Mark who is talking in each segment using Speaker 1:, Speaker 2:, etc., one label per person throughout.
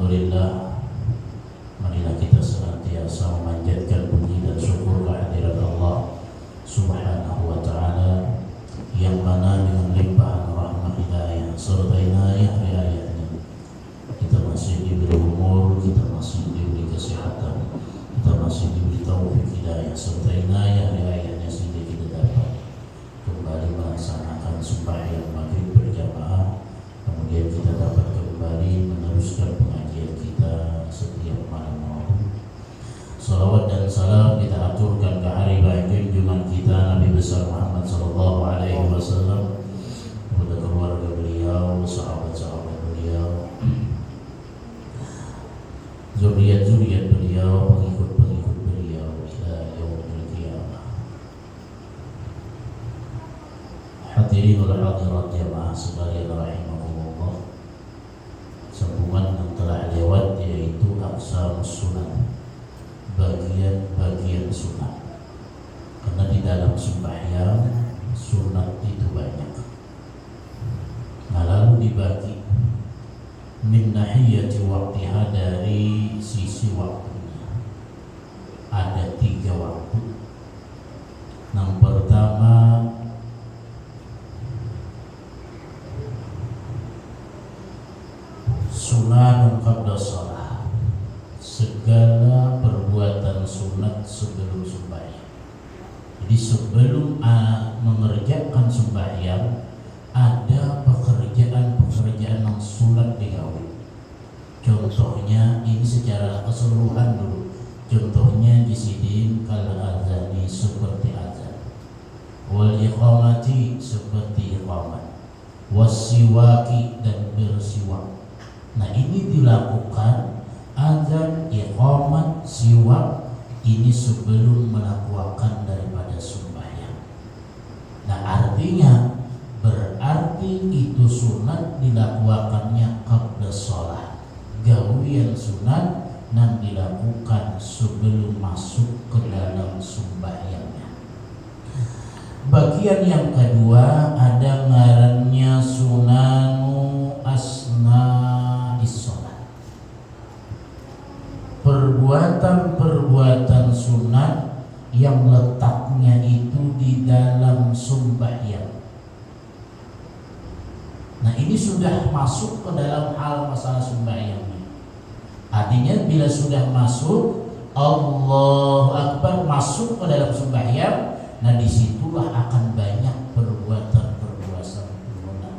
Speaker 1: Alhamdulillah, marilah kita senantiasa memanjatkan puji dan syukur kehadirat Allah Subhanahu wa ta'ala, yang mana dengan limpahan rahmat hidayah serta inayah-riayahnya kita masih diberi umur, kita masih diberi kesehatan, kita masih diberi taufik hidayah serta inayah-riayahnya, sehingga kita dapat kembali melaksanakan sembahyang maghrib berjamaah. Kemudian kita dapat kembali meneruskan pengajian kita setiap malam Rabu. Salawat dan salam kita aturkan ke hari baik junjungan kita Nabi besar Muhammad sallallahu alaihi wasallam, kepada keluarga beliau, sahabat-sahabat beliau, zuriat-zuriat beliau, pengikut-pengikut beliau ila yaumil qiyamah. Hadirin wal hadirat jamaah sekalian rahimakumullah. Sambungan yang telah lewat yaitu aqsamus sunnah, bagian-bagian sunnah. Karena di dalam sembahyang sunat itu banyak. Nah, lalu dibagi min nahiyati waqtiha, dari sisi waktunya. Ada 3 waktu. Yang pertama, sunanun qabla shalah, segala perbuatan sunat sebelum sembahyang. Jadi sebelum mengerjakan sembahyang, ada pekerjaan yang sunat digawe. Contohnya ini secara keseluruhan dulu. Contohnya jisidin kal azani, seperti azan. Wal iqamati, seperti iqamat. Wasiwaki, dan bersiwak. Nah, ini dilakukan azan, iqamat, siwak ini sebelum melakukan daripada sembahyang. Nah, artinya berarti itu sunat dilakukannya qabla shalah, gawian sunat yang dilakukan sebelum masuk ke dalam sembahyangnya. Bagian yang kedua ada ngarannya sunanu asna'is shalah, perbuatan-perbuatan sunat yang letaknya itu di dalam sembahyang. Nah, ini sudah masuk ke dalam hal masalah sembahyangnya. Artinya bila sudah masuk Allahu Akbar, masuk ke dalam sembahyang, nah disitulah akan banyak perbuatan-perbuatan sunat.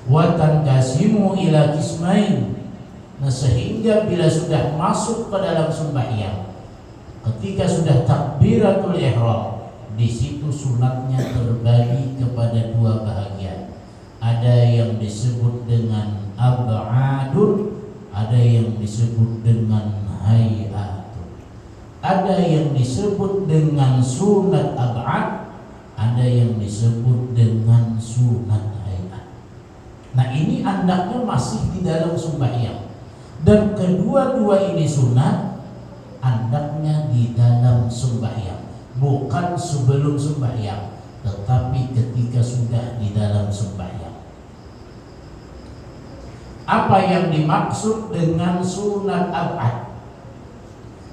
Speaker 1: Wa tanqasimu ila qismain. Nah, sehingga bila sudah masuk ke dalam sembahyang, ketika sudah takbiratul ihram, di situ sunatnya terbagi kepada 2 bahagian. Ada yang disebut dengan ab'adun, ada yang disebut dengan hay'atun. Ada yang disebut dengan sunat ab'ad, ada yang disebut dengan sunat hay'at. Nah, ini andaknya masih di dalam sembahyang. Dan kedua-dua ini sunat andaknya di dalam sembahyang, bukan sebelum sembahyang, tetapi ketika sudah di dalam sembahyang. Apa yang dimaksud dengan sunat ab'ad?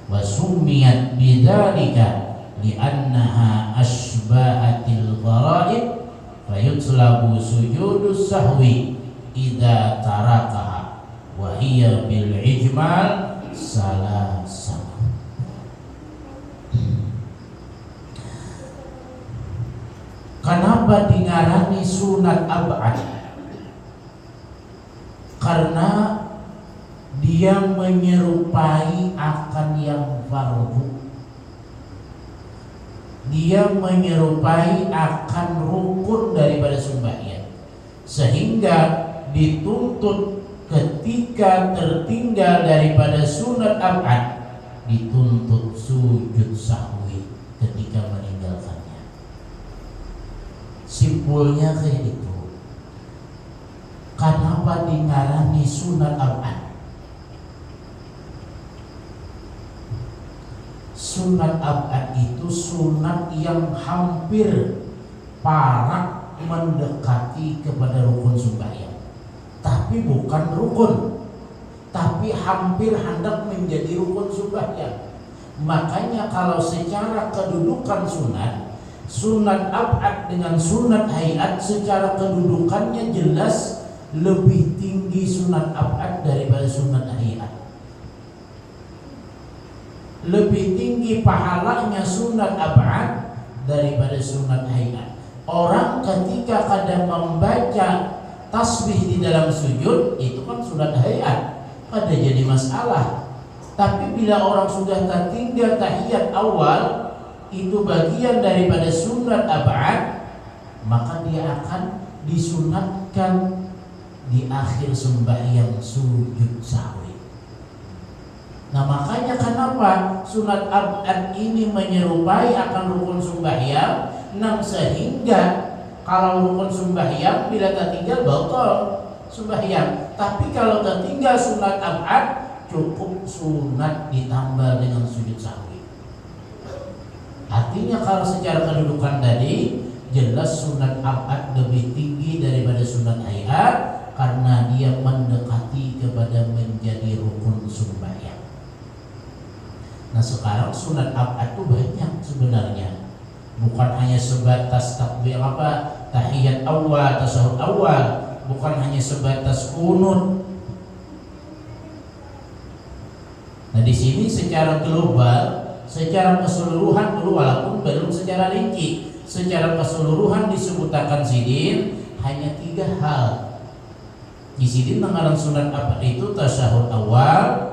Speaker 1: Wa summiyat bidzalika li'annaha asba'atil gharaib fayutlabu sujudus sahwi idza tarakaha wa hiya bil ijmal salasa. Kenapa dingarani sunat ab'ad? Karena dia menyerupai akan yang fardu. Dia menyerupai akan rukun daripada sembahyang, sehingga dituntut ketika tertinggal daripada sunat ab'ad, dituntut sujud sahwi ketika meninggalkannya. Simpulnya kayak itu. Kenapa dingarani sunat ab'ad? Sunat ab'ad itu sunat yang hampir parak mendekati kepada rukun sembahyang, tapi bukan rukun, tapi tapi hampir hendak menjadi rukun sembahyang. Makanya kalau secara kedudukan sunat ab'ad dengan sunat hayat secara kedudukannya jelas lebih tinggi sunat ab'ad daripada sunat hayat. Lebih tinggi pahalanya sunat ab'ad daripada sunat hayat. Orang ketika kadang membaca tasbih di dalam sujud itu kan sunat hayat, ada jadi masalah. Tapi bila orang sudah tertinggal tahiyat awal, itu bagian daripada sunat ab'ad, maka dia akan disunatkan di akhir sembahyang sujud sahwi. Nah makanya kenapa sunat ab'ad ini menyerupai akan rukun sembahyang, sehingga kalau rukun sembahyang bila tertinggal batal sembahyang. Tapi kalau tertinggal sunat ab'ad, cukup sunat ditambah dengan sujud sahwi. Artinya kalau secara kedudukan tadi jelas sunat ab'ad lebih tinggi daripada sunat hayat karena dia mendekati kepada menjadi rukun sembahyang. Nah sekarang sunat ab'ad itu banyak sebenarnya, bukan hanya sebatas takbir tahiyat awal, tasyahud awal, bukan hanya sebatas kunut. Nah di sini secara global, secara keseluruhan dulu walaupun belum secara rinci, secara keseluruhan disebutkan sidin hanya 3 hal. Di sidin mengarang sunat ab'ad itu tasyahud awal,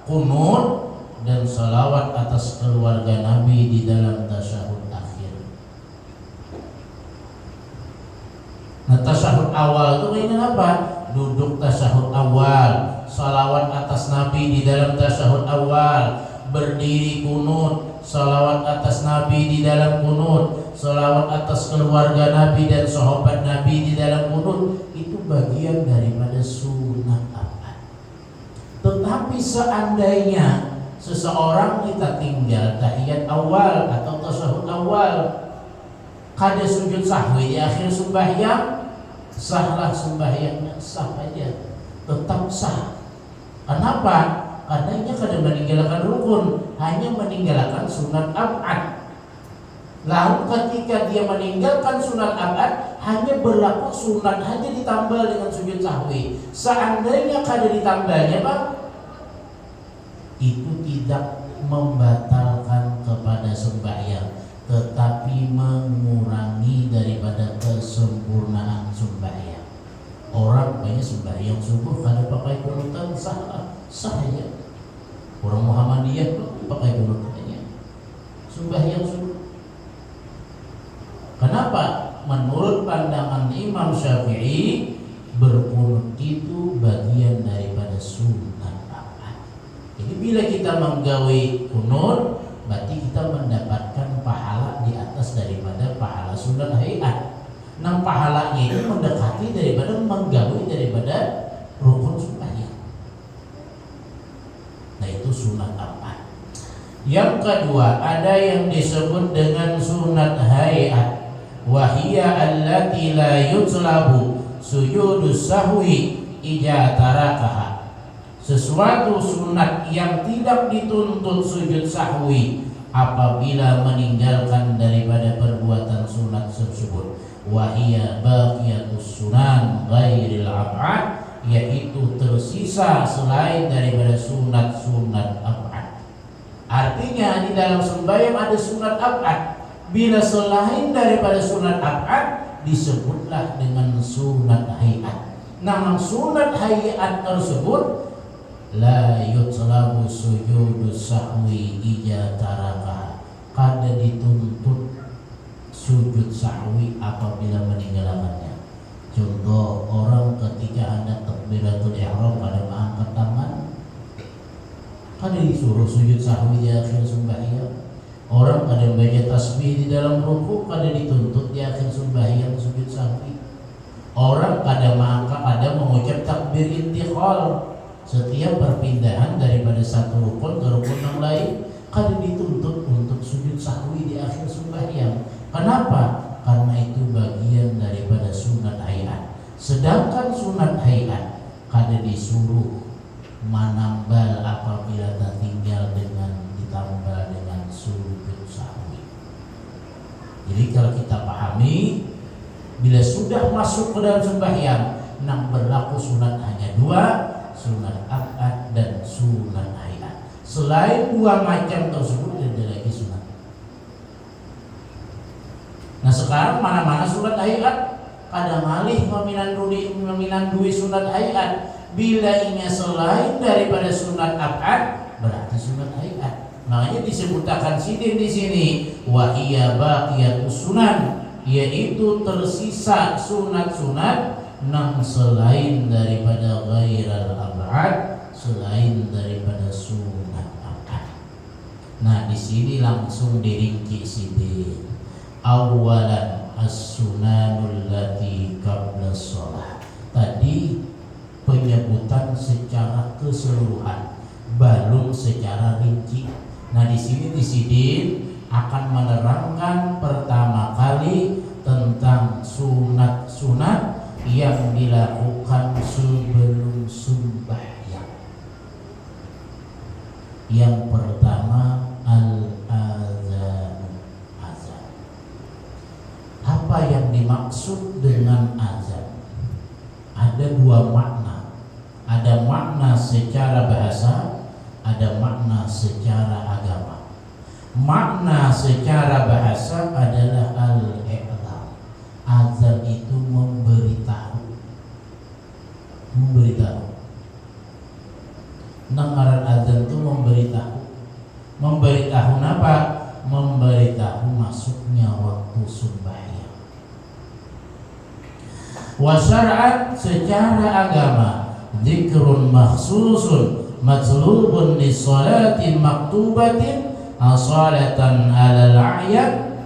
Speaker 1: kunut, dan salawat atas keluarga Nabi di dalam tasyahud akhir. Nah tasyahud awal itu ini apa? Duduk tasyahud awal, salawat atas Nabi di dalam tasyahud awal, berdiri kunut, salawat atas Nabi di dalam kunut, salawat atas keluarga Nabi dan sahabat Nabi di dalam kunut. Itu bagian daripada sunat ab'ad. Tetapi seandainya seseorang kita tinggal tahiyat awal atau tasyahud awal, kada sujud sahwi di akhir sembahyang, sahlah sembahyangnya, sah aja, tetap sah. Kenapa? Karena ia kada meninggalkan rukun, hanya meninggalkan sunat ab'ad. Lalu ketika dia meninggalkan sunat ab'ad, hanya berlaku sunat hanya ditambah dengan sujud sahwi. Seandainya kada ditambahnya, Pak, itu tidak membatalkan kepada sembahyang, tetapi mengurangi daripada kesempurnaan sembahyang. Orang banyak sembahyang subuh kada pakai kunutan, sah ya. Orang Muhammadiyah pun pakai kunutannya sembahyang subuh. Kenapa? Menurut pandangan Imam Syafi'i, berkunut itu bagian daripada sunat ab'ad. Jadi bila kita menggawe kunut, berarti kita mendapatkan pahala di atas daripada pahala sunat hayat. Nah pahalanya itu mendekati daripada menggawe daripada rukun sembahyang. Nah itu sunat ab'ad. Yang kedua ada yang disebut dengan sunat hayat, wahia allati la yutlabu sujudus sahwi ija tarakaha. Sesuatu sunat yang tidak dituntut sujud sahwi apabila meninggalkan daripada perbuatan sunat tersebut. Wahia baqiyatus sunan ghairil ab'ad, yaitu tersisa selain daripada sunat-sunat ab'ad. Artinya di dalam sembahyang ada sunat ab'ad. Bila selain daripada sunat ab'ad, disebutlah dengan sunat hayat. Nah sunat hayat tersebut la yutlabu sujudus sahwi ija taraka, kada dituntut sujud sahwi apabila meninggalkannya. Contoh, orang ketika hendak takbiratul ihram kada mengangkat tangan, kada disuruh sujud sahwi di akhir sembahyang. Orang kada baca tasbih di dalam ruku, kada dituntut di akhir sembahyang sujud sahwi. Orang kada mengangkat, kada mengucap takbir intiqal setiap perpindahan daripada satu rukun ke rukun yang lain, kada dituntut untuk sujud sahwi di akhir sembahyang. Kenapa? Karena itu bagian daripada sunat hayat. Sedangkan sunat hayat kada disuruh manambal apabila tertinggal dengan ditambah dengan sujud sahwi. Jadi kalau kita pahami, bila sudah masuk ke dalam sembahyang, yang berlaku sunat hanya dua, sunat akad dan sunat hayat. Selain dua macam tersebut ada lagi sunat. Nah sekarang mana-mana sunat hayat, kadang alih meminandui sunat hayat. Bila ini selain daripada sunat akad, berarti sunat hayat. Makanya disebutkan di sini wa iya baqiyatus sunan, yaitu tersisa sunat-sunat nang selain daripada ghairal ab'ad, selain daripada sunat akad. Nah di sini langsung dirinci sidin. Awalan as-sunanul lati qabla shalah. Tadi penyebutan secara keseluruhan, belum secara rinci. Nah di sini disidin akan menerangkan pertama kali tentang sunat-sunat yang dilakukan sebelum sembahyang. Yang pertama al-azan. Azan. Apa yang dimaksud dengan azan? Ada dua makna. Ada makna secara bahasa, ada makna secara agama. Makna secara bahasa adalah al-i'lam. Azan itu memberitahu. Ngaran azan itu memberitahu. Memberitahu apa? Memberitahu masuknya waktu sembahyang. Wa syar'an secara agama, dzikrun makhsusun matlubun li shalatin maktubatin asalatan alal a'yan,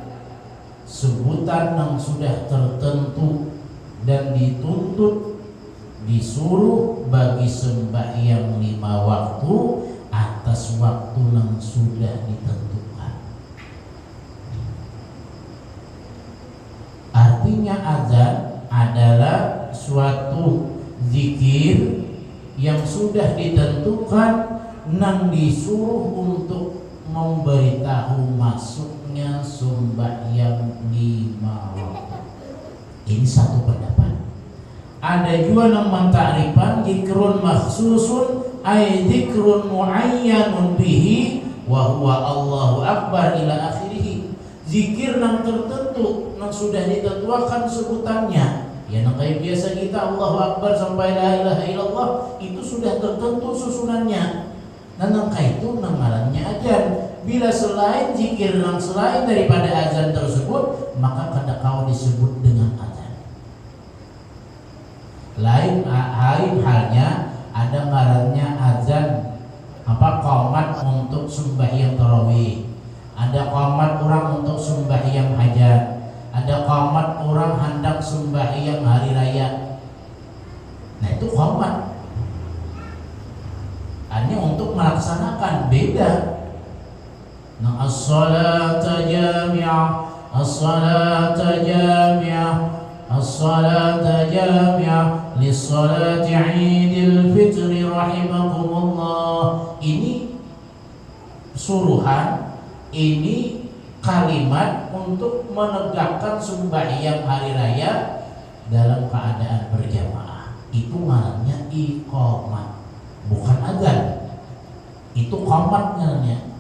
Speaker 1: sebutan yang sudah tertentu dan dituntut disuruh bagi sembahyang 5 waktu atas waktu yang sudah ditentukan. Artinya azan adalah suatu zikir yang sudah ditentukan nang disuruh untuk memberitahu masuknya sembahyang 5 waktu. Ini satu pendapat. Ada juga yang mentakrifan zikrun makhsusun ay zikrun muayyanun bihi wa huwa Allahu akbar ila akhirih. Zikir yang tertentu yang sudah ditentukan sebutannya. Ya nang kayak biasa kita Allahu akbar sampai la ilaha illallah itu sudah tertentu susunannya. Dan nang itu ngarannya azan. Bila selain zikir yang selain daripada azan tersebut, maka kada kau disebut dengan azan. Lain halnya ada ngarannya azan qomat untuk sembahyang tarawih, ada qomat orang untuk sembahyang hajat, ada qomat orang hendak sembahyang hari raya. Nah itu qomat hanya untuk melaksanakan, beda. Nah as-salata jami'ah, as-salata jami'ah, as-salata jami'ah lis-salati 'idil fitri rahimakumullah. Ini suruhan, ini kalimat untuk menegakkan sembahyang hari raya dalam keadaan berjamaah. Itu namanya iqamah, bukan azan. Itu qomat namanya.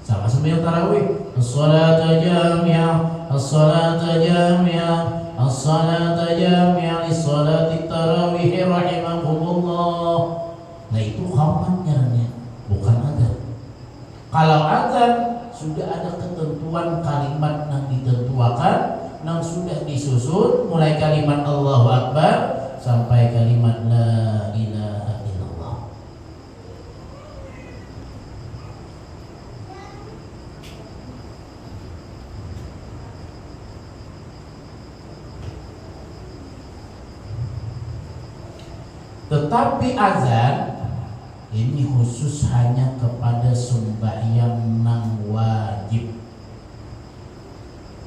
Speaker 1: Sama sembahyang tarawih, as-salata jami'ah, as-salata jami'ah, as-salata jami'ah lis-salati tarawih rahimakumullah. Nah itu qomatnya, bukan azan. Kalau azan sudah ada ketentuan kalimat yang ditentukan, yang sudah disusun mulai kalimat Allahu Akbar sampai kalimat la ilaha illallah. Tetapi azan ini khusus hanya kepada sembahyang nang wajib.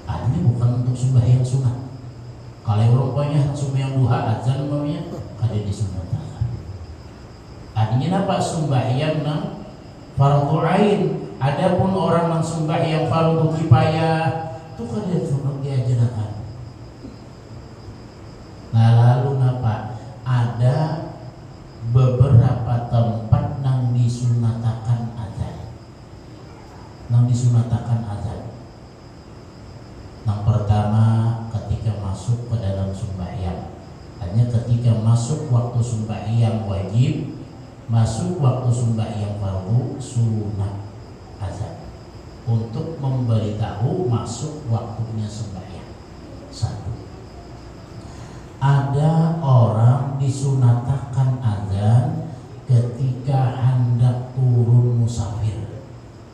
Speaker 1: Ini bukan untuk sembahyang sunat. Kalau rupanya sembahyang duha azan umpamanya ada di sunat. Ada Artinya apa? Sembahyang nang fardu ain. Adapun orang nang sembahyang fardu kifayah itu kan dia sunat diajarkan. Nah lalu napa? Ada beberapa tempat nang disunatakan azan. Nang disunatakan azan. Yang pertama ketika masuk ke dalam sembahyang. Hanya ketika masuk waktu sembahyang wajib, masuk waktu sembahyang fardu sunat azan. Untuk memberitahu masuk waktunya sembahyang. Satu. Ada orang disunatakan azan ketika hendak turun musafir,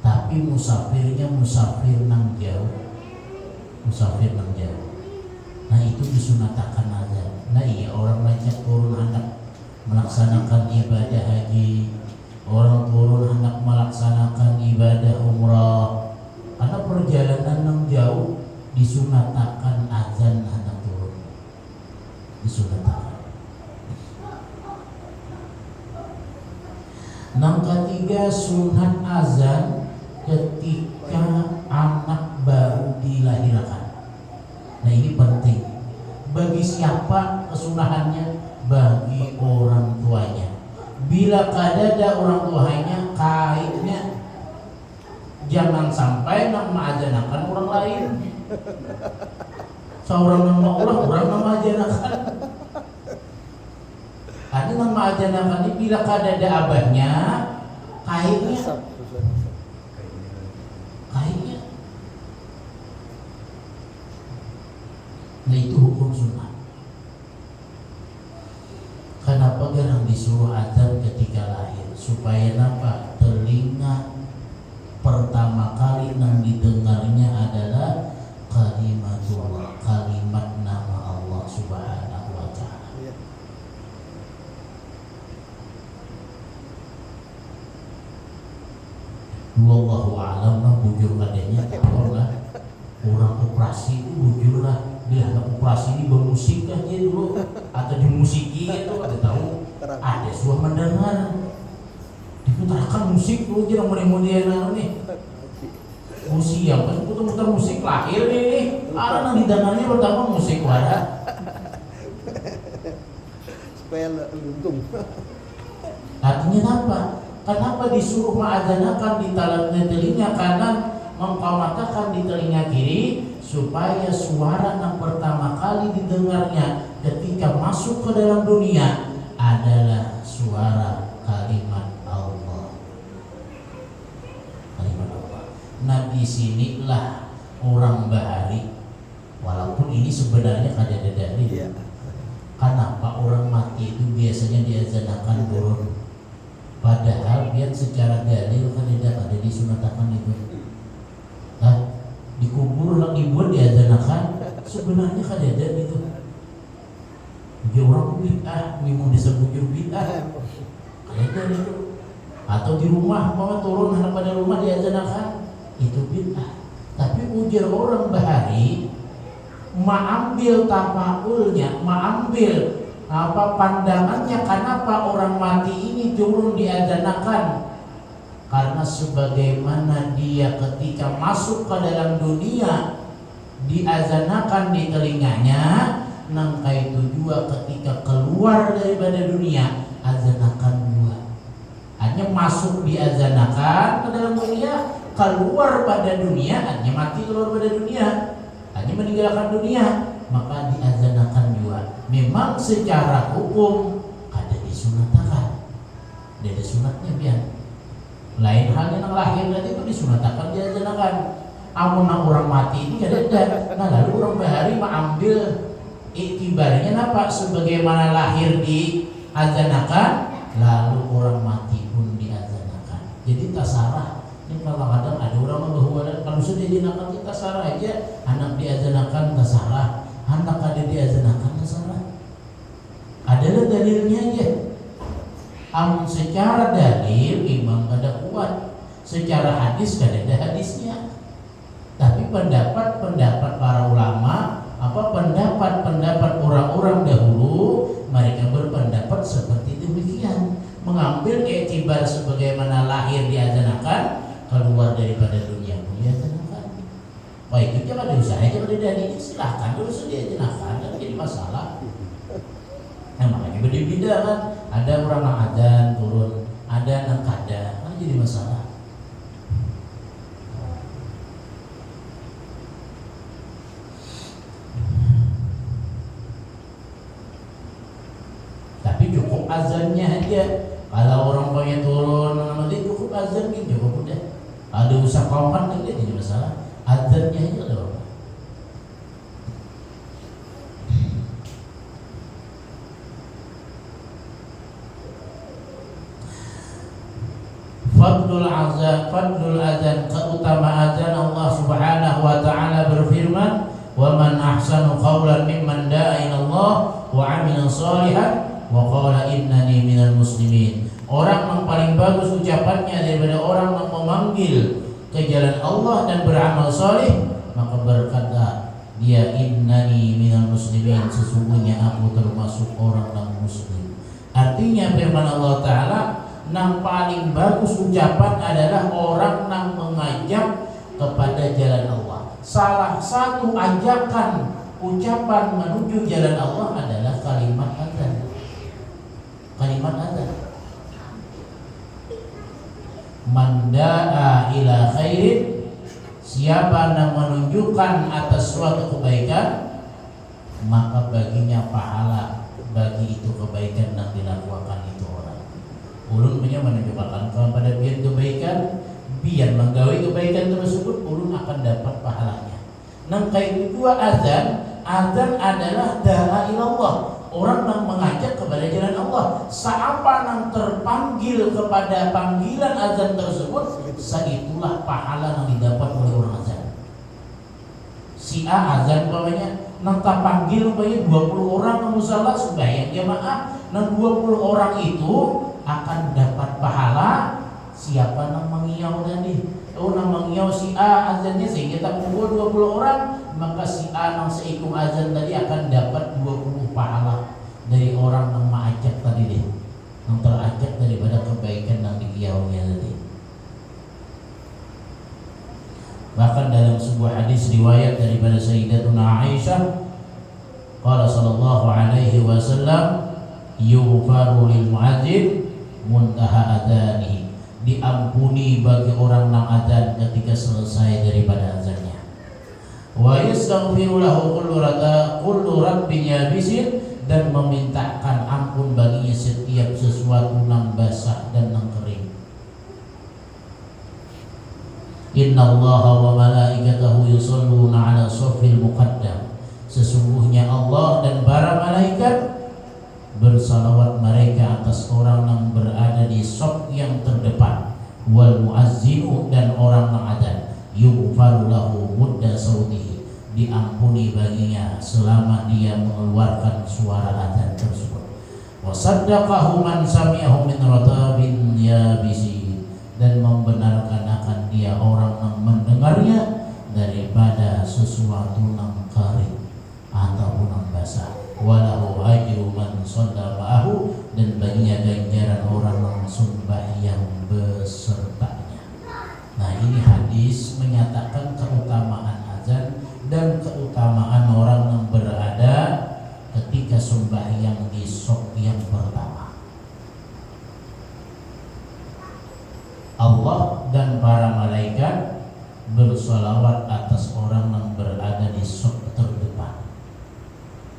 Speaker 1: tapi musafirnya musafir nang jauh, musafir nang jauh. Nah itu disunatakan azan. Nah iya orang banyak turun hendak melaksanakan ibadah haji, orang turun hendak melaksanakan ibadah umrah, karena perjalanan nang jauh disunatakan azan hendak turun, disunatakan. Yang ketiga sunat azan ketika anak baru dilahirkan. Nah ini penting. Bagi siapa kesunahannya? Bagi orang tuanya. Bila kadada orang tuanya kaitnya, jangan sampai nak ma'ajanakan orang lain. Seorang nama orang nama ajanakan. Ada nama ma'ajanakan ini bila kadada abahnya kaitnya. Nah itu hukum sunnah. Kenapa jarang disuruh azan ketika lahir? Supaya apa? Telinga pertama kali yang didengarnya adalah kalimatullah, kalimat nama Allah Subhanahu wa ta'ala. Wallahu a'lam lah bujur adanya tahu lah. Orang operasi itu bujur lah. Bila anak operasi ini bermusik aja dulu atau dimusiki itu ada tahu ada suara mendengar diputarkan musik dulu jangan mulai-mulai nih musik yang pas putar-putar musik lahir nih ada yang didengarnya pertama musik wadah
Speaker 2: supaya untung.
Speaker 1: Artinya apa? Kenapa disuruh ma'adzanakan di telinga kanan, mengqamatakan di telinga kiri, supaya suara yang pertama kali didengarnya ketika masuk ke dalam dunia adalah suara kalimat Allah. Kalimat Allah. Nah disinilah orang bahari, walaupun ini sebenarnya kada ada dalil.
Speaker 2: Iya.
Speaker 1: Kenapa orang mati itu biasanya diazanakan turun? Padahal biar secara dalil kan tidak ada disunatakan itu. Nah, dikubur lagi buat diazanakan sebenarnya kan ada itu. Dia orang bid'ah, memang disebut bid'ah. Ada itu. Atau di rumah mau turun anak pada rumah diazanakan itu bid'ah. Tapi ujar orang bahari mengambil tafakulnya, mengambil pandangannya kenapa orang mati ini turun diazanakan, karena sebagaimana dia ketika masuk ke dalam dunia diazanakan di telinganya, nangka itu juga ketika keluar daripada dunia azanakan juga. Hanya masuk diazanakan ke dalam dunia, keluar pada dunia hanya mati keluar pada dunia, hanya meninggalkan dunia, maka diazanakan juga. Memang secara hukum kada disunatakan, ada sunatnya biar. Lain halnya yang lahir tadi itu disunatakan diazanakan. Amun orang mati ini kada ada. Nah lalu orang bahari mengambil iktibarnya apa? Sebagaimana lahir diazanakan, lalu orang mati pun diazanakan. Jadi tasarah. Ini kadang-kadang ada orang bahwa kalau sudah diazanakan kita tasarah aja, anak diazanakan tasarah, anak ada diazanakan tasarah. Adalah dalilnya aja. Amun secara dalil imam kada kuat, secara hadis kada ada hadisnya. Tapi pendapat para ulama, pendapat orang-orang dahulu, mereka berpendapat seperti demikian. mengambil iktibar sebagaimana lahir diadzanakan, keluar daripada dunia pun diadzanakan. Wah itu jangan diusaha, jangan didani, silahkan dulu diadzanakan, kan jadi masalah. Nah makanya beda-beda kan, ada orang yang adzan turun, ada yang kada, kan jadi masalah. Tapi cukup azannya aja. Kalau orang banyak turun, nanti cukup azan gitu, cukup udah. Ada usaha kauman kan jadi masalah. Azannya aja ada apa? Fadlul azan, keutamaan azan. Allah Subhanahu wa taala berfirman, "Wa man ahsanu qawlan mimman da'a ila Allah wa 'amila shalihan wa qala innani minal muslimin." Orang yang paling bagus ucapannya daripada orang yang memanggil ke jalan Allah dan beramal saleh, maka berkata dia, innani minal muslimin, sesungguhnya aku termasuk orang yang muslim. Artinya firman Allah Ta'ala, yang paling bagus ucapan adalah orang yang mengajak kepada jalan Allah. Salah satu ajakan ucapan menuju jalan Allah adalah kalimat azan. Kalimat azan. Man da'a ila khairin, siapa yang menunjukkan atas suatu kebaikan, maka baginya pahala bagi itu kebaikan yang dilakukan itu orang. Ulun punya menunjukkan kepada biar kebaikan, biar menggawi kebaikan tersebut, ulun akan dapat pahalanya. Nang kayak kedua azan adalah da'a ilallah, orang yang mengajak kepada jalan Allah. Siapa yang terpanggil kepada panggilan azan tersebut, saitulah pahala yang didapat oleh orang azan. Si A azan umpamanya, nang terpanggil umpamanya 20 orang yang musalla sembahyang jamaah, nang 20 orang itu akan dapat pahala. Siapa yang mengiau tadi? Orang mengiau si A azannya sehingga tak kumpul 20 orang, maka si A yang seikung azan tadi akan dapat 20 pahala dari orang yang mengajak tadi deh, yang terajak daripada kebaikan yang dikiaunya tadi. Bahkan dalam sebuah hadis riwayat daripada Sayyidatuna Aisyah, qala sallallahu alaihi wasallam, yughfaru lil muadzin muntaha adzanihi, diampuni bagi orang yang adzan ketika selesai daripada azannya. Wa yastaghfiru lahu kullu rabbin yabisin, dan memintakan ampun baginya setiap sesuatu yang basah dan yang kering. Innallaha wa malaikatahu yusholluna 'ala shaffil muqaddam, sesungguhnya Allah dan para malaikat bersalawat mereka atas orang yang berada di shaf yang terdepan. Wal muazzinu, dan orang yang adzan, yughfaru lahu mudda sautihi, diampuni baginya selama dia mengeluarkan suara adzan tersebut. Wa saddaqahu man sami'ahu min ratabin yabisi, dan membenarkan akan dia orang yang mendengarnya daripada sesuatu yang kering ataupun yang basah. Walahu ajru man shalla ma'ahu, dan baginya ganjaran orang yang sembahyang besertanya. Nah ini hadis menyatakan keutamaan azan dan keutamaan orang yang berada ketika sembahyang di shaf yang pertama. Allah dan para malaikat bersalawat atas orang yang berada di shaf terdepan.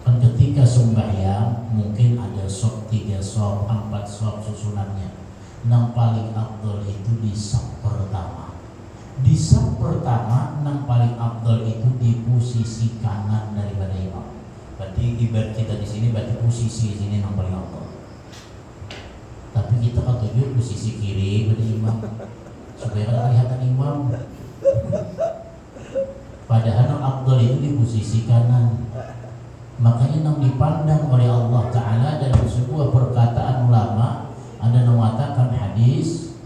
Speaker 1: Kan ketika sembahyang mungkin ada shaf 3 shaf, 4 shaf susunannya. Yang paling afdal itu di shaf pertama. Di shaf pertama yang paling afdal itu di posisi kanan daripada imam. Berarti ibarat kita di sini, berarti posisi sini yang paling afdal. Tapi kita kan tuju posisi kiri pada imam supaya kan kelihatan imam. Padahal yang afdal itu di posisi kanan. Makanya yang dipandang oleh Allah Ta'ala dalam sebuah perkataan ulama, ada yang mengatakan hadis,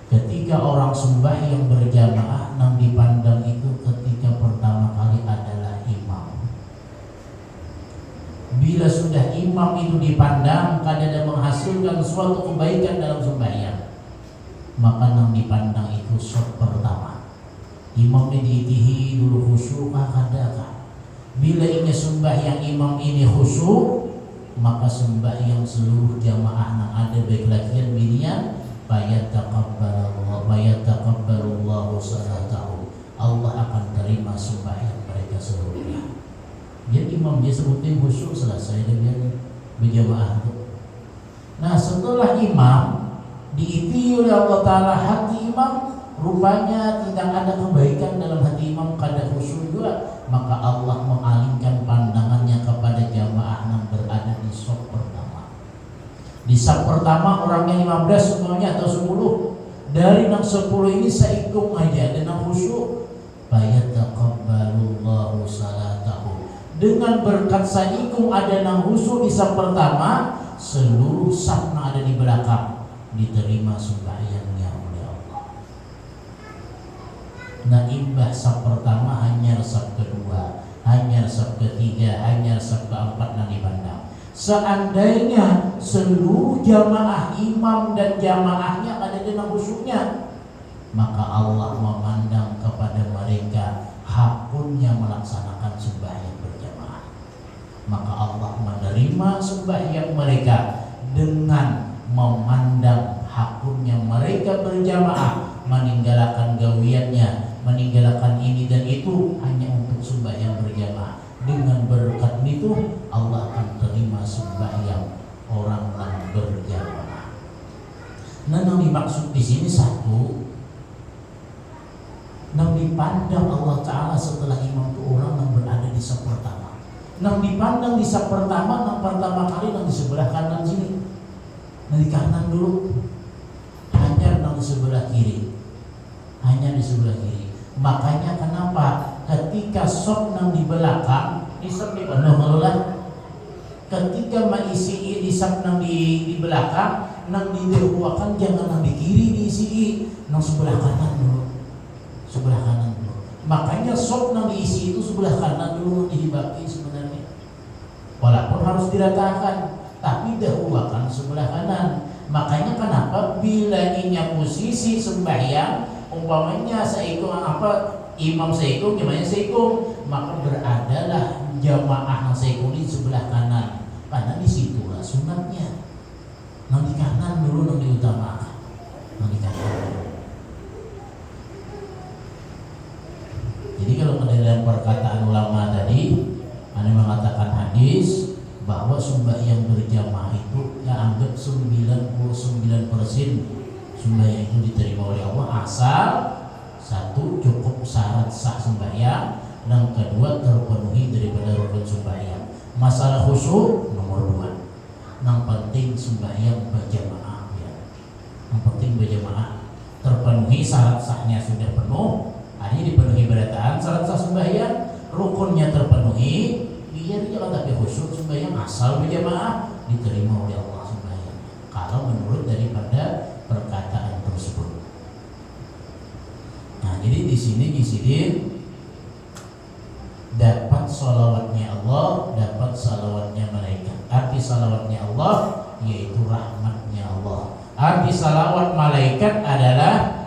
Speaker 1: ketika orang sembahyang berjamaah, yang dipandang itu ketika pertama kali adalah imam. Bila sudah imam itu dipandang, kadang menghasilkan menghasilkan suatu kebaikan dalam sembahyang, maka yang dipandang itu shot pertama. Imam ini diitihi dulu khusyuk kadang. Bila ini sembahyang imam ini khusyuk, maka sembahyang seluruh jamaah yang ada baik laki-laki binian bayataqabbalullahu salatahu. Allah akan terima sembahyang mereka seluruhnya. Jadi imam dia sebutin khusyuk, selesai dia berjamaah itu. Nah, setelah imam diiti oleh Allah Ta'ala hati imam, rupanya tidak ada kebaikan dalam hati imam, kada khusyuk juga, maka Allah mengalihkan pandangannya kepada jamaah yang berada di saf pertama. Di saf pertama orangnya 15 semuanya atau 10. Dari yang 10 ini saya hitung aja dengan khusyuk. Bayataqabbalullahu salatahu. Dengan berkat saya hitung ada yang khusyuk di saf pertama, seluruh saf yang ada di belakang diterima sembahyangnya oleh Allah. Nah, imbah saf pertama hanya saf kedua, hanya saf ketiga, hanya saf keempat yang dipandang. Seandainya seluruh jamaah imam dan jamaahnya ada dalam khusyuknya, maka Allah memandang kepada mereka hakunnya melaksanakan sembahyang berjamaah. Maka Allah menerima sembahyang mereka dengan memandang hakunnya mereka berjamaah, meninggalkan gawiannya, meninggalkan ini dan itu hanya untuk sembahyang berjamaah. Dengan berkat itu Allah akan terima sembahyang orang yang berjamaah. Nah, yang dimaksud di sini satu, yang dipandang Allah Ta'ala setelah imam itu orang yang berada di saf pertama. Yang dipandang di saf pertama, yang pertama kali yang di sebelah kanan sini. Yang di kanan dulu, hanya yang di sebelah kiri, hanya di sebelah kiri. Makanya kenapa ketika saf yang di belakang, di saf di penuh melulah. Ketika mengisi di saf yang di belakang, yang didahulukan jangan yang di kiri diisi, yang sebelah kanan dulu. Sebelah kanan dulu. Makanya sop yang diisi itu sebelah kanan dulu dihibaki sebenarnya. Walaupun harus diratakan, tapi dahulukan sebelah kanan. Makanya kenapa bila ini posisi sembahyang, umpamanya seikum imam seikum, jamaahnya seikum, maka beradalah jamaah yang seikum di sebelah kanan. Karena disitulah sunatnya. Yang di kanan dulu yang diutamakan. Yang di kanan. Jadi kalau dalam perkataan ulama tadi, ada mengatakan hadis bahwa sembahyang berjamaah itu yang anggap 99% sembahyang itu diterima oleh Allah, asal satu cukup syarat sah sembahyang, dan kedua terpenuhi daripada rukun sembahyang. Masalah khusyuk nomor 2. Yang penting sembahyang berjamaah ya. Yang penting berjamaah terpenuhi syarat sahnya sudah penuh. Hanya dipenuhi berataan syarat sah sembahyang, rukunnya terpenuhi, biar jangan tapi khusyuk sembahyang asal berjamaah diterima oleh Allah sembahyang. Kalau menurut daripada perkataan tersebut. Nah, jadi di sini dapat salawatnya Allah, dapat salawatnya malaikat. Arti salawatnya Allah yaitu rahmatnya Allah. Arti salawat malaikat adalah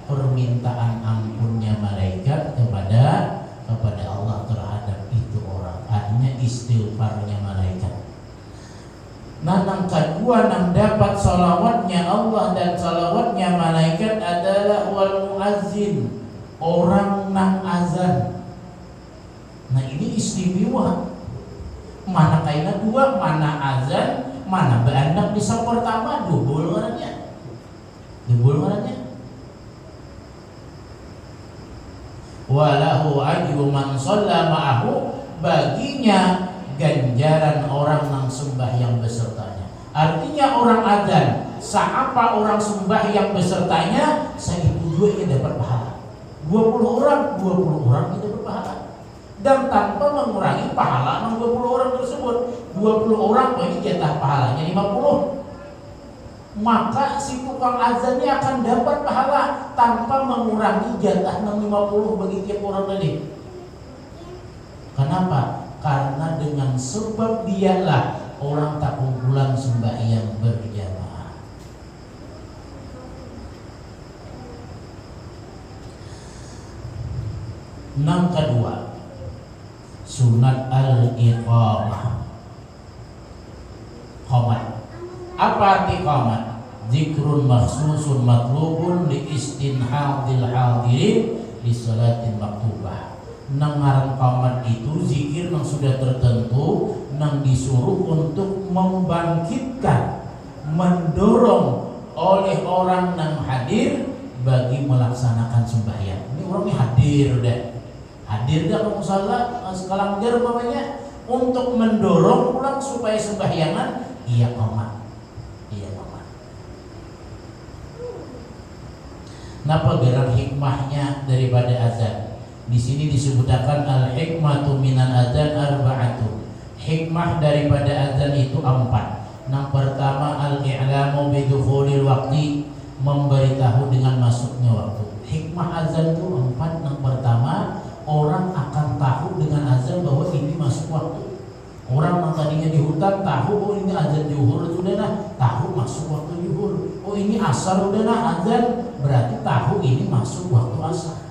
Speaker 1: permintaan ampunnya malaikat kepada Allah terhadap itu orang. Artinya istighfarnya malaikat. Nah, yang kedua yang dapat salawatnya Allah dan salawatnya malaikat adalah wal muazzin, orang nang azan. Nah, ini istimewa. Mana kaina dua, mana azan, mana berandak di saf pertama, double ngarannya. Walahu ajru man shalla ma'ahu, baginya ganjaran orang yang sembahyang besertanya. Artinya orang azan, siapa orang sembahyang besertanya, saya itu juga dapat pahala. 20 orang kita berpahala. Dan tanpa mengurangi pahala 20 orang tersebut. 20 orang ini jatah pahalanya 50. Maka si tukang azannya akan dapat pahala tanpa mengurangi jatah 50 bagi tiap orang tadi. Kenapa? Karena dengan sebab dialah orang tak kumpulan sembahyang berjamaah. Yang kedua, sunat al-iqamah. Qomat. Apa arti qomat? Zikrun makhsusun matlubun li istinhadil hadirin di salatin maktubah. Ngaran qomat itu zikir yang sudah tertentu, yang disuruh untuk membangkitkan, mendorong oleh orang yang hadir bagi melaksanakan sembahyang. Ini orangnya hadir deh. Hadir dah ke musala sekalang jar umpamanya untuk mendorong orang supaya sembahyangan iya qomat. Napa gerak hikmahnya daripada azan? Di sini disebutkan al-hikmatu minal azan arba'atu. Hikmah daripada azan itu 4. Yang pertama al-i'lamu bidukhulil waqti, memberitahu dengan masuknya waktu. Hikmah azan itu 4. Yang pertama, orang akan tahu dengan azan bahwa ini masuk waktu. Orang yang tadinya di hutan tahu oh ini azan zuhur sudah nah, tahu masuk waktu zuhur. Oh ini asar udah nah, azan berarti tahu ini masuk waktu asar.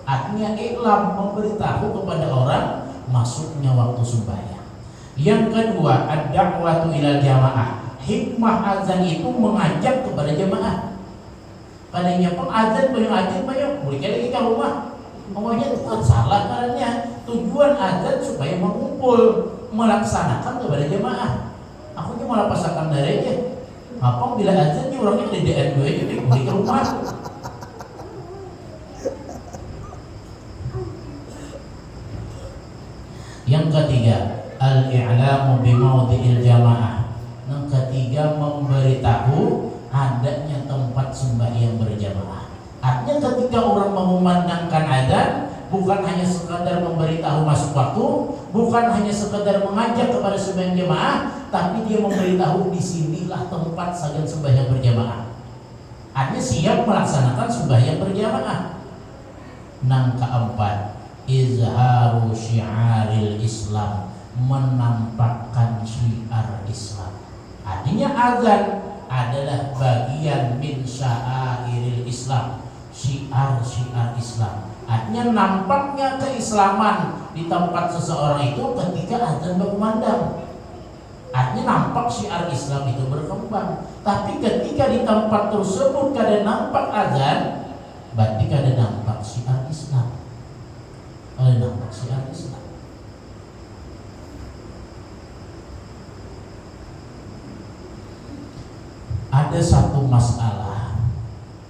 Speaker 1: Artinya iklam, memberitahu kepada orang masuknya waktu sembahyang. Yang kedua, ad-da'watu ilal jamaah. Hikmah azan itu mengajak kepada jamaah. Padanya pun azan banyak boleh lagi ke rumah. Ngomongnya itu salah caranya. Tujuan azan supaya mengumpul, melaksanakan kepada jamaah. Aku ini malah pasakan dari aja. Apa bila azan ini orangnya di DN gue jadi boleh ke rumah. Yang ketiga, al-i'lamu bimawdi'il jamaah. Yang ketiga, memberitahu adanya tempat sembahyang berjamaah. Artinya ketika orang memandangkan azan, bukan hanya sekadar memberitahu masuk waktu, bukan hanya sekadar mengajak kepada sembahyang jamaah, tapi dia memberitahu di sinilah tempat sagan sembahyang berjamaah. Artinya siap melaksanakan sembahyang berjamaah. Yang keempat, izharu syiaril Islam, menampakkan syiar Islam. Artinya azan adalah bagian min syairil Islam, syiar Islam. Artinya nampaknya keislaman di tempat seseorang itu ketika azan berkumandang. Artinya nampak syiar Islam itu berkembang. Tapi ketika di tempat tersebut kada nampak azan, berarti kada nampak syiar Islam. Nampak syiar Islam. Ada satu masalah.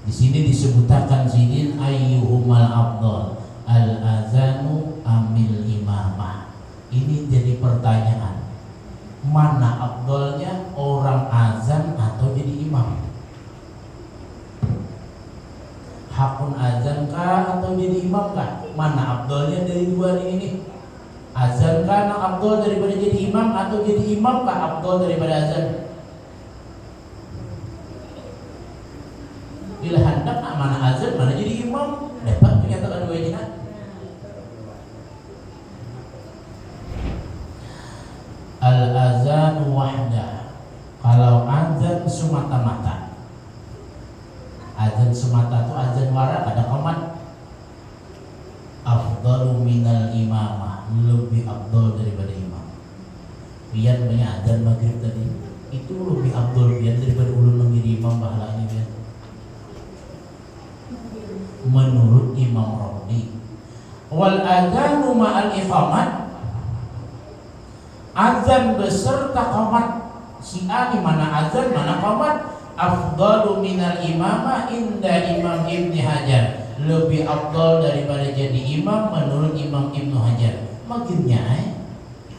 Speaker 1: Di sini disebutkan sidin ayyuhumal afdal, al-azanu amil imamah. Ini jadi pertanyaan. Mana afdalnya, orang azan atau jadi imam? Hakun azan kah atau jadi imam kah? Mana afdalnya dari dua ini? Azan kah yang afdal daripada jadi imam, atau jadi imam kah afdal daripada azan? Bila hendak mana azan, mana jadi imam, dapat menyatakan dua ini. Al-azan wahda, kalau azan semata-mata. Azan semata itu azan wara, ada qomat. Afdalu minal imamah, lebih afdal daripada imam. Biar banyak azan maghrib tadi, itu lebih afdal biar daripada ulun menjadi imam pahalanya biar. Menurut Imam Rabi, wal adzanu ma'al iqamat, azan beserta qamat. Si A di mana azan mana qamat, afdalu minal imamah inda Imam Ibnu Hajar, lebih afdal daripada jadi imam menurut Imam Ibnu Hajar. Makinnya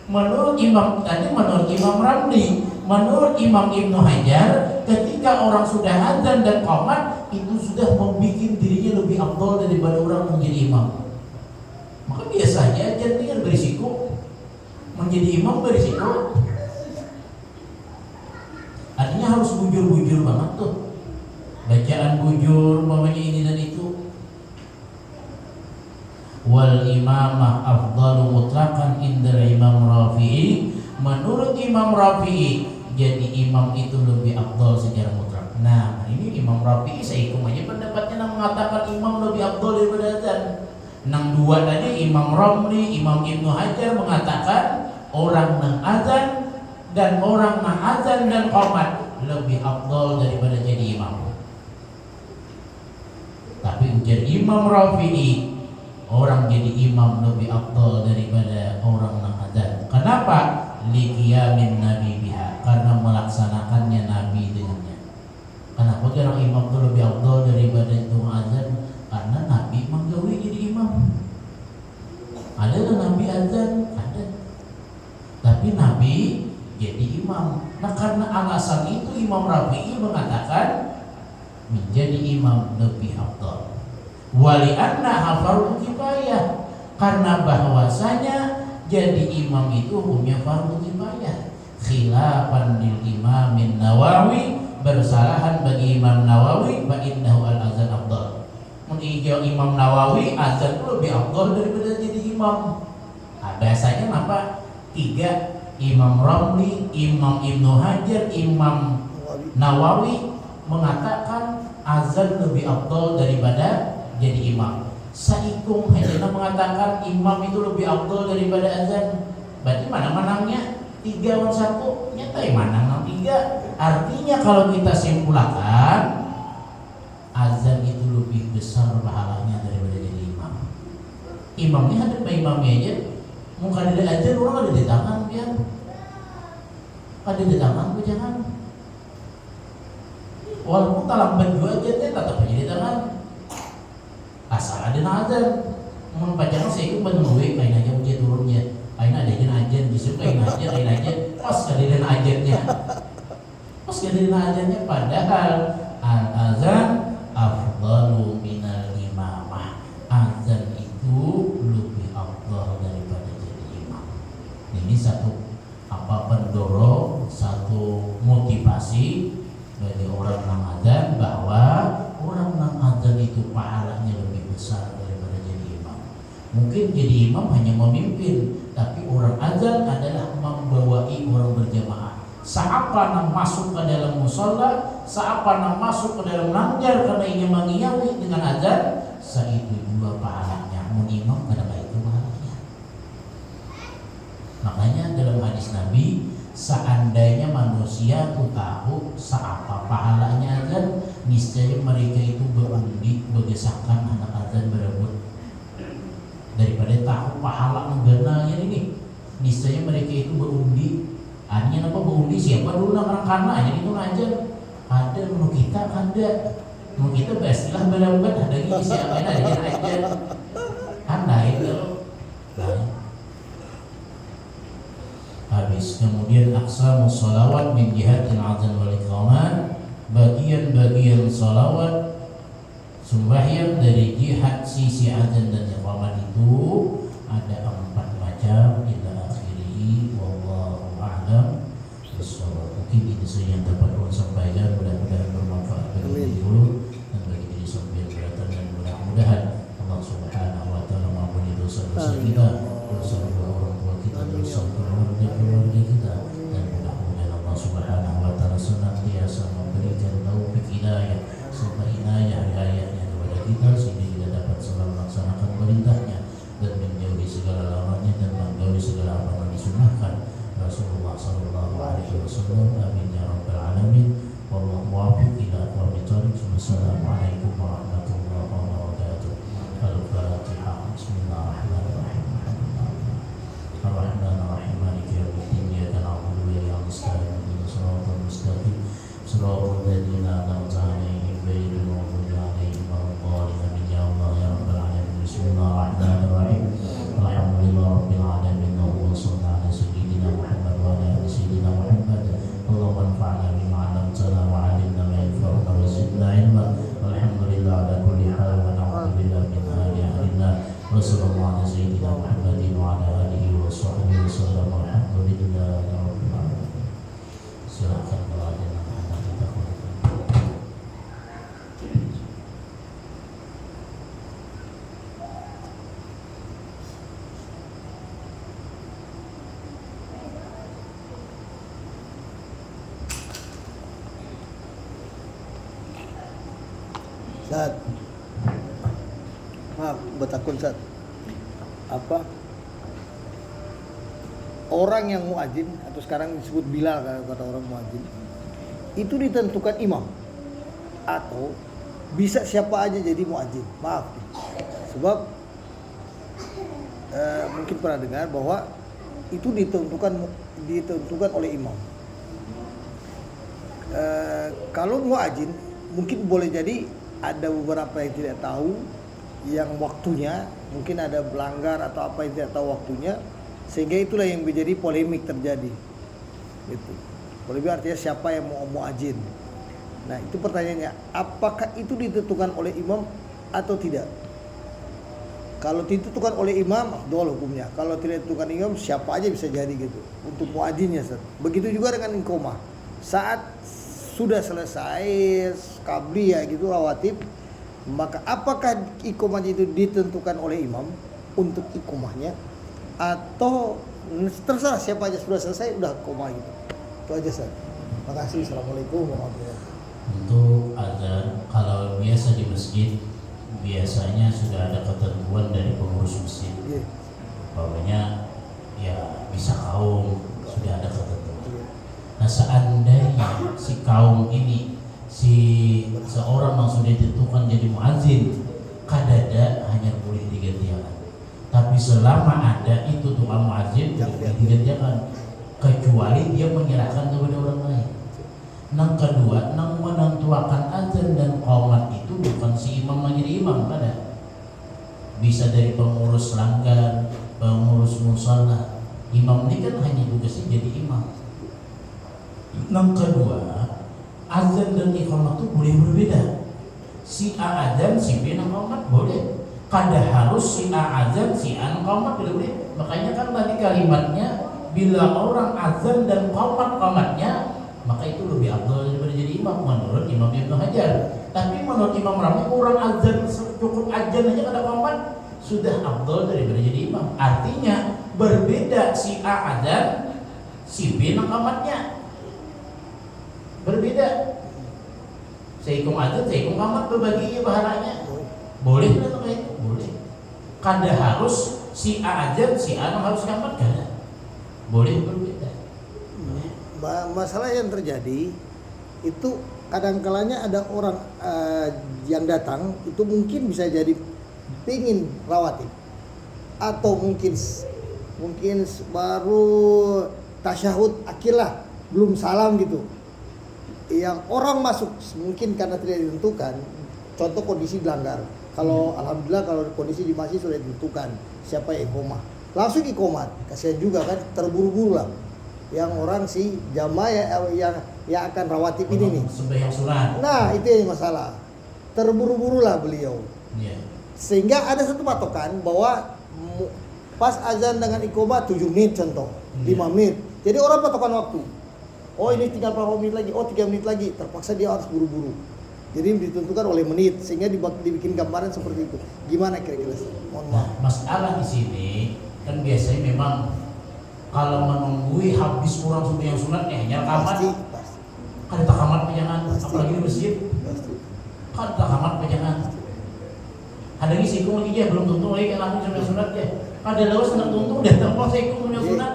Speaker 1: menurut Imam tadi, menurut Imam Ramli, menurut Imam Ibnu Hajar, ketika orang sudah azan dan qamat itu sudah membuat dirinya lebih afdal daripada orang menjadi imam. Maka biasanya azan ini kan berisiko, menjadi imam berisiko. Artinya harus bujur-bujur banget tuh, bacaan bujur, mamanya ini dan itu. Wal imamah afdalu mutlaqan indal Imam Rafi'i, menurut Imam Rafi'i jadi imam itu lebih afdal secara mutlak. Nah ini Imam Rafi'i saya hitung aja pendapatnya yang mengatakan imam lebih afdal daripada azan. Nang dua tadi Imam Romli, Imam Ibnu Hajar mengatakan orang nang azan dan orang nang azan dan qomat lebih afdal daripada jadi imam. Tapi ujar Imam Rafi'i, orang jadi imam lebih afdal daripada orang nang azan. Kenapa? Liqiyamin Nabi biha, karena melaksanakannya Nabi dengannya. Kenapa orang imam itu lebih afdal daripada itu azan? Karena Nabi menggawi jadi imam. Ada Nabi azan? Ada. Tapi Nabi jadi imam. Nah karena alasan itu Imam Rafi'i mengatakan menjadi imam lebih afdal. Wali anna fardu kifayah, karena bahwasanya jadi imam itu hukumnya fardu kifayah. Khilafan lil Imam Nawawi, bersalahan bagi Imam Nawawi, fa innahu al azan afdal. Menijau Imam Nawawi azan itu lebih afdal daripada jadi imam. Nah, biasanya apa? 3, Imam Romli, Imam Ibnu Hajar, Imam Nawawi mengatakan azan lebih afdal daripada jadi imam. Saikung hanya mengatakan imam itu lebih afdal daripada azan. Berarti mana menangnya? 3 lawan 1. Nyata yang mana 3? Artinya kalau kita simpulkan azan itu lebih besar pahalanya daripada jadi imam. Imamnya ada pak imamnya aja. Muka ada azan orang ada di tangan biar. Ada di tangan ku jangan. Walaupun talamban juga aja tetap aja di tangan. Asal ada azan. Mun pajangan saya itu menunggu kain aja ujian turunnya. Kain ada ajan disuruh kain aja pas kadiran ajannya. Pas kadiran ajannya padahal al-azan afdalu minal imamah. Azan itu lebih afdal daripada jadi imam. Ini satu pendorong, satu motivasi bagi orang nang azan bahwa orang nang azan itu pahalanya lebih besar daripada jadi imam. Mungkin jadi imam hanya memimpin, tapi orang azan adalah membawai orang berjamaah. Siapa nang masuk ke dalam musola, siapa nang masuk ke dalam nangjar karena ingin mengiyawi dengan azan, seitu juga pahalanya. Mun imam kadang itu pahalanya. Makanya dalam hadis Nabi, seandainya manusia itu tahu seapa pahalanya azan, niscaya mereka itu berundi bergesakan anak azan berebut. Daripada tahu pahala negaranya ini, niscaya mereka itu berundi. Artinya apa berundi? Siapa dulu nak karena jadi itu ngajar. Ada menurut kita ada. Menurut kita bestilah berambat ada lagi siapa yang ada ajar. Anda itu. Habis kemudian aqsamus shalawat min jihatil azan wal iqamat, bagian-bagian salawat sembahyang dari jihad sisi azan dan iqamat itu ada 4 macam ila akhirih wallahu a'lam bissawab. Mungkin ini saja yang dapat saya sampaikan, mudah-mudahan bermanfaat bagi dulu dan bagi diri sambil beratan, dan mudah-mudahan Allah Subhanahu wa taala mengampuni dosa-dosa kita, dosa orang tua kita, dosa keluarga kita, dan mudah-mudahan Allah Subhanahu wa taala senantiasa memberikan taufik hidayah serta inayah hidayahnya kepada kita sehingga kita dapat selalu melaksanakan perintahnya dan menjauhi segala larangannya dan menjauhi segala apa yang disunahkan Rasulullah sallallahu alaihi wasallam. Amin ya rabbal alamin. Wallahu muwaffiq ila aqwamit thoriq. Wassalamualaikum warahmatullahi wabarakatuh. Al-Fatihah. Bismillahirrahmanirrahim. Ar-Rahmanir-Rahim. Maliki yaumiddin. Iyyaka na'budu wa iyyaka nasta'in. Ihdinas siratal mustaqim. Siratal ladzina an'amta 'alaihim ghairil maghdubi 'alaihim waladdallin. Amin ya Allah ya rabbal alamin. Bismillahirrahmanirrahim. Alhamdulillahi rabbil alamin. Allahumma shalli 'ala sayyidina Muhammad wa 'ala ali sayyidina Muhammad. Allahumma anfa'na bima 'allamtana wa 'allimna ma yanfa'una wa zidna 'ilma. Alhamdulillah ala kulli hal wa na'udzu billahi min hali ahlina. Wa sallallahu 'ala sayyidina Muhammadin wa 'ala alihi wa sahbihi wa sallam. Alhamdulillahi rabbil alamin. Silakan kalau ada yang hendak ditakutkan.
Speaker 2: Ustaz, Maaf, betakun Ustaz. Apa? Orang yang muadzin atau sekarang disebut Bilal kata orang muadzin itu ditentukan imam atau bisa siapa aja jadi muadzin. Maaf. Sebab mungkin pernah dengar bahwa itu ditentukan oleh imam. Kalau muadzin mungkin boleh jadi ada beberapa yang tidak tahu yang waktunya mungkin ada pelanggar atau apa yang tidak tahu waktunya, sehingga itulah yang menjadi polemik terjadi. Gitu. Polemik artinya siapa yang mau muadzin. Nah, itu pertanyaannya, apakah itu ditentukan oleh imam atau tidak? Kalau ditentukan oleh imam, afdol hukumnya. Kalau tidak ditentukan imam, siapa aja bisa jadi gitu untuk muadzinnya. Begitu juga dengan iqamah. Saat sudah selesai qabliyah gitu rawatib, maka apakah iqamah itu ditentukan oleh imam untuk iqamahnya atau terserah siapa aja sudah selesai udah iqamah gitu. Itu aja Ustaz. Terima kasih. Assalamualaikum warahmatullahi wabarakatuh.
Speaker 1: Untuk azan kalau biasa di masjid biasanya sudah ada ketentuan dari pengurus masjid. Pokoknya ya bisa kaum sudah ada ketentuan. Nah, seandainya si kaum ini seorang yang sudah ditentukan jadi muadzin, kadada hanya boleh digantikan. Tapi selama ada itu tukang muadzin boleh digantikan, kecuali dia menyerahkan kepada orang lain. Yang kedua, yang menentukan azan dan qomat itu bukan si imam yang jadi imam, pada bisa dari pengurus langgar, pengurus musala. Imam ini kan hanya tugasnya jadi imam. Yang kedua, azan dan iqamah itu boleh berbeda. Si A azan, si B iqamah boleh. Kada harus si A azan, si A iqamah boleh. Makanya kan tadi kalimatnya bila orang azan dan qamatnya, maka itu lebih afdal daripada jadi imam menurut Imam Ibnu Hajar. Tapi menurut Imam Rafi, orang azan cukup azan aja kada qamat sudah afdal daripada jadi imam. Artinya berbeda si A azan, si B qamatnya. Berbeda. Seikum azan, seikum qamat berbaginya baharanya. Boleh atau kayak itu? Boleh. Kada harus si A azan, si A harus qamat kada. Boleh berbeda.
Speaker 2: Masalah yang terjadi itu kadang-kalanya ada orang yang datang itu mungkin bisa jadi pingin rawatib atau mungkin baru tasyahud akhir lah, belum salam gitu. Yang orang masuk mungkin karena tidak ditentukan, contoh kondisi dilanggar. Kalau alhamdulillah kalau kondisi di masjid sudah ditentukan siapa yang iqamah, langsung iqamah. Kasihan juga kan, terburu-buru lah. Yang orang si jamaah yang akan rawatib ini nih.
Speaker 1: Sembahyang sunat.
Speaker 2: Nah, itu yang masalah. Terburu-buru lah beliau.
Speaker 1: Yeah.
Speaker 2: Sehingga ada satu patokan bahwa pas azan dengan iqamah 7 menit contoh, 5 menit. Jadi orang patokan waktu. Oh, ini tinggal berapa menit lagi? Oh, 3 menit lagi. Terpaksa dia harus buru-buru. Jadi ditentukan oleh menit sehingga dibikin gambaran seperti itu. Gimana kira-kira? Mohon maaf.
Speaker 1: Nah, masalah di sini kan biasanya memang kalau menunggui habis kurang sembahyang sunat hanya kamat.
Speaker 2: Pasti.
Speaker 1: Kan tak kamat pejangan,
Speaker 2: Pasti.
Speaker 1: apalagi di masjid.
Speaker 2: Pasti.
Speaker 1: Kan tak kamat pejangan. Ada lagi sikung lagi ya, belum tentu lagi kan langsung sembahyang sunat ya. Ada lawas nak tentu udah tempat sikung sembahyang sunat.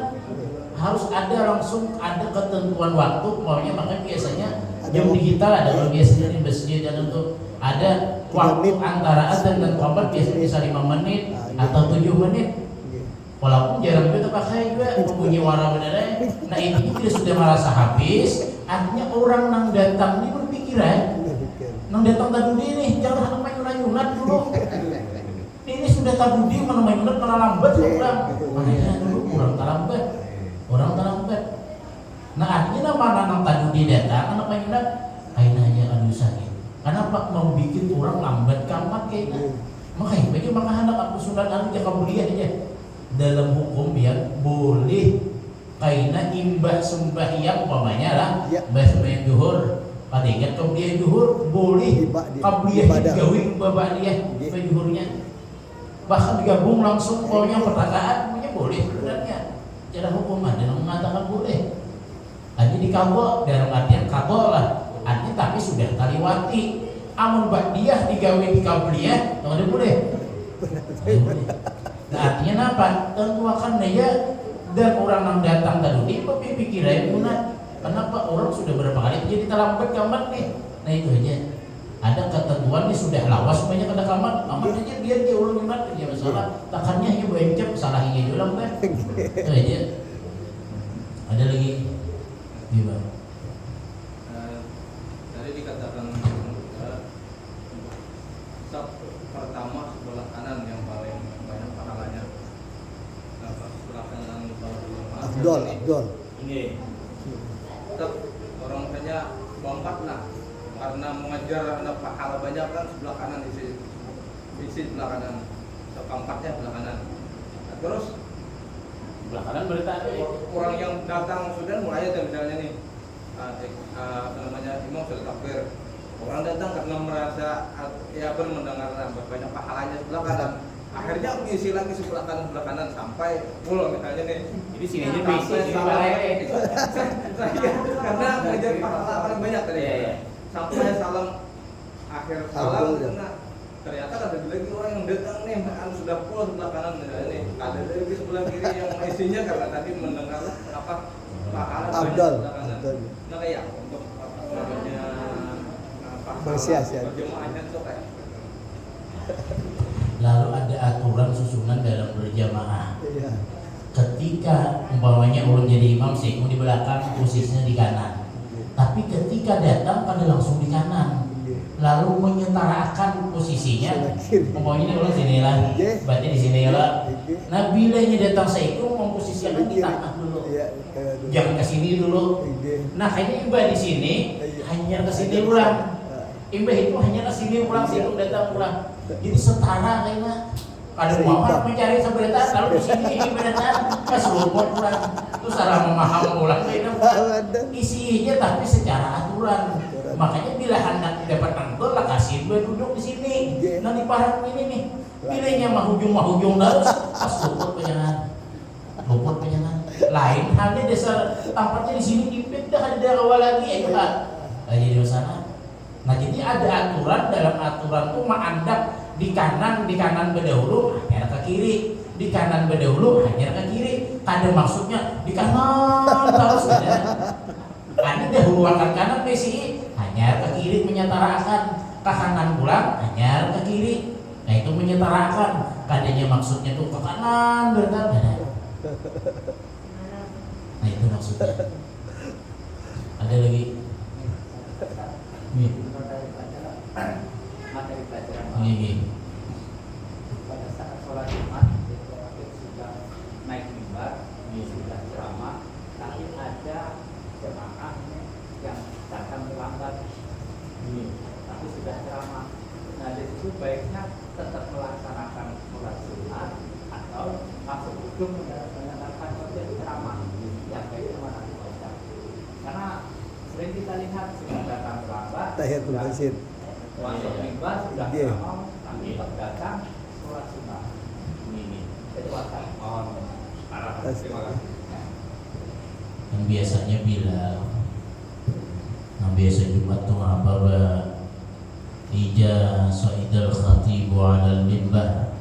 Speaker 1: Harus ada langsung ada ketentuan waktu, pokoknya makanya biasanya jam digital ada kalau biasanya di masjid dan untuk ada waktu antara azan dan qomat biasanya bisa 5 menit atau 7 menit. Walaupun jarang juga terpakai juga mempunyai warna beneran. Nah, ini dia sudah merasa habis, artinya orang nang datang ini berpikiran, nang datang tadi nih jangan main yunat dulu. Ini sudah tadi main yunat malah lambat orang. Makanya dulu orang terlambat. Nah, artinya nama nang tadi datang, anak main yunat, akhirnya akan sakit. Kenapa mau bikin orang lambat kamat kayaknya? Makanya bagaimana anak aku sunat anu dia kabuliah aja. Dalam hukum yang boleh kaina imbah sembahyang umpamanya lah mbah sembahyang zuhur pada ingat qabliyah zuhur boleh qabliyah digawe babak dia mbah zuhurnya bahkan digabung langsung pokoknya perkataan punya boleh sebenarnya cara hukum ada yang mengatakan boleh hanya dikabul dalam artian kabul lah artinya tapi sudah taliwati amun ba'diyah digawe di qabliyah tidak boleh Nah artinya apa? Tentuakan dia dan orang yang datang tadi tapi pikiran guna. Kenapa orang sudah berapa kali jadi terlambat kamar nih? Nah itu aja. Ada ketentuan nih sudah lawas banyak ada kamar aja biar dia ulang gimana dia masalah. Takannya hanya bencep salah hingga jualan kan? Itu aja. Ada lagi gimana?
Speaker 3: Tadi dikatakan sab pertama sebelah kanan yang paling banyak pahalanya. Sebelah kanan
Speaker 2: Abdul.
Speaker 3: Ini. Tetap orang hanya lompat lah karena mengejar ada pahala banyak kan sebelah kanan isi sebelah kanan. Keempatnya sebelah kanan. Nah, terus
Speaker 1: Sebelah kanan berita
Speaker 3: orang yang datang sudah mulai ada misalnya nih imam sudah takbir, orang datang karena merasa ya mendengar banyak pahalanya sebelah kanan, akhirnya mengisi lagi sebelah kanan sampai full misalnya nih.
Speaker 1: Jadi sini aja bisi sini balik.
Speaker 3: Karena mengejar pahala paling banyak tadi. Sampai salam akhir salam karena ternyata ada lagi orang yang datang nih sudah full sebelah kanan misalnya nih, ada lagi sebelah kiri yang isinya karena tadi mendengar apa pahala banyak sebelah kanan. Nah kayak untuk namanya berjemaahnya tuh kayak.
Speaker 1: Lalu ada aturan susunan dalam berjamaah. Ketika umpamanya ulun jadi imam sih di belakang posisinya di kanan. Tapi ketika datang pada langsung di kanan. Lalu menyetarakan posisinya. Umpamanya ini ulun sini lah, berarti di sini lah. Nah bilanya datang seikum memposisikan di tengah dulu. Jangan ke sini dulu. Nah kayaknya imbah di sini hanya ke sini ulang. Imbah itu hanya ke sini ulang, seikum datang ulang. Jadi setara kayaknya. Kalau Muhammad mencari sebentar, lalu di sini benar pas luput pulang, itu salah memaham ulang isinya tapi secara aturan. Makanya bila hendak dapat angkot lah kasih gue duduk di sini. Nah di parang ini nih, pilihnya mah hujung terus pas luput penyangan. Lain halnya dasar tempatnya di sini dipindah ada awal lagi ya kan? Jadi di sana. Nah jadi ada aturan, dalam aturan tuh ma'andap di kanan berdahulu hanya ke kiri, di kanan berdahulu hanya ke kiri. Kada maksudnya di kanan terus ada dahuluan ke kanan PCI hanya ke kiri menyetarakan, ke kanan pulang hanya ke kiri. Nah itu menyetarakan, kadanya maksudnya tuh ke kanan berarti. Nah itu maksudnya. Ada lagi
Speaker 4: materi pelajaran
Speaker 1: ini.
Speaker 4: pada saat sholat Jumat sudah naik mimbar, sudah ceramah, tapi ada jemaah yang datang terlambat, tapi sudah ceramah. Nah dari situ baiknya tetap melaksanakan sholat sunat atau masuk hukum mendengarkan khotbah ceramah yang baiknya mana kita. Karena sering kita lihat sudah datang terlambat,
Speaker 2: Tahiyatul masjid.
Speaker 4: masuk mimbar sudah ceramah, tapi datang sholat sunat. Ini itu akan arah. Terima kasih.
Speaker 1: Yang biasanya Bilal, yang biasa Jumat tuh apa ija sa'idal khatibu 'alal mimbar,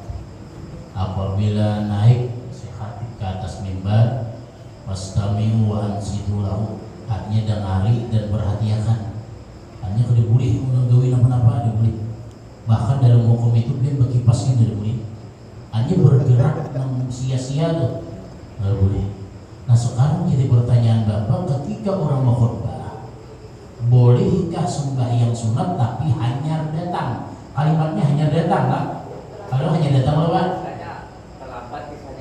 Speaker 1: apabila naik si khatib ke atas mimbar fastami'u wa ansitu lahu, artinya dengari dan perhatikan. Hanya kada boleh menggawin apa-apa, ada boleh. Bahkan dalam hukum itu dia berkipasnya tidak boleh. Hanya bergerak yang sia-sia tuh nggak boleh. Nah sekarang jadi pertanyaan Bapak, ketika orang mau khutbah, bolehkah sembahyang sunat tapi hanya datang? Kalimatnya hanya datang lah. Kalau hanya datang lewat,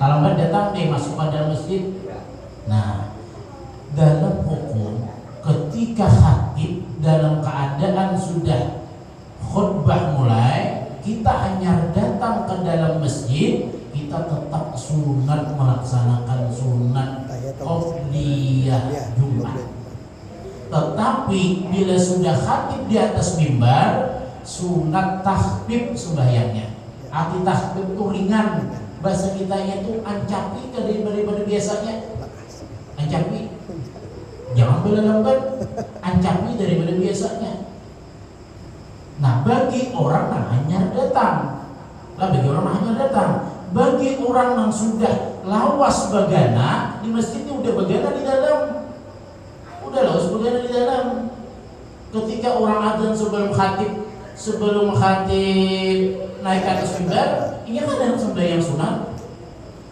Speaker 1: terlambat datang masuk ke dalam masjid. Nah dalam hukum ketika khatib dalam keadaan sudah khutbah mulai, kita hanya datang ke dalam masjid, kita tetap sunat melaksanakan sunat qobliyah Jumat. Tetapi bila sudah khatib di atas mimbar, sunat tahbib sembahyangnya. Arti tahbib itu ringan, bahasa kita itu ancapi daripada biasanya. Ancapi, jangan bela lambat, ancapi daripada biasanya. Nah bagi orang yang hanya datang, Lah bagi orang hanya datang. Bagi orang yang sudah lawas bagana di masjid ini udah bagana di dalam. Udah lawas bagana di dalam. Ketika orang adzan sebelum khatib naik ke atas mimbar, ini kan dalam sembahyang sunat.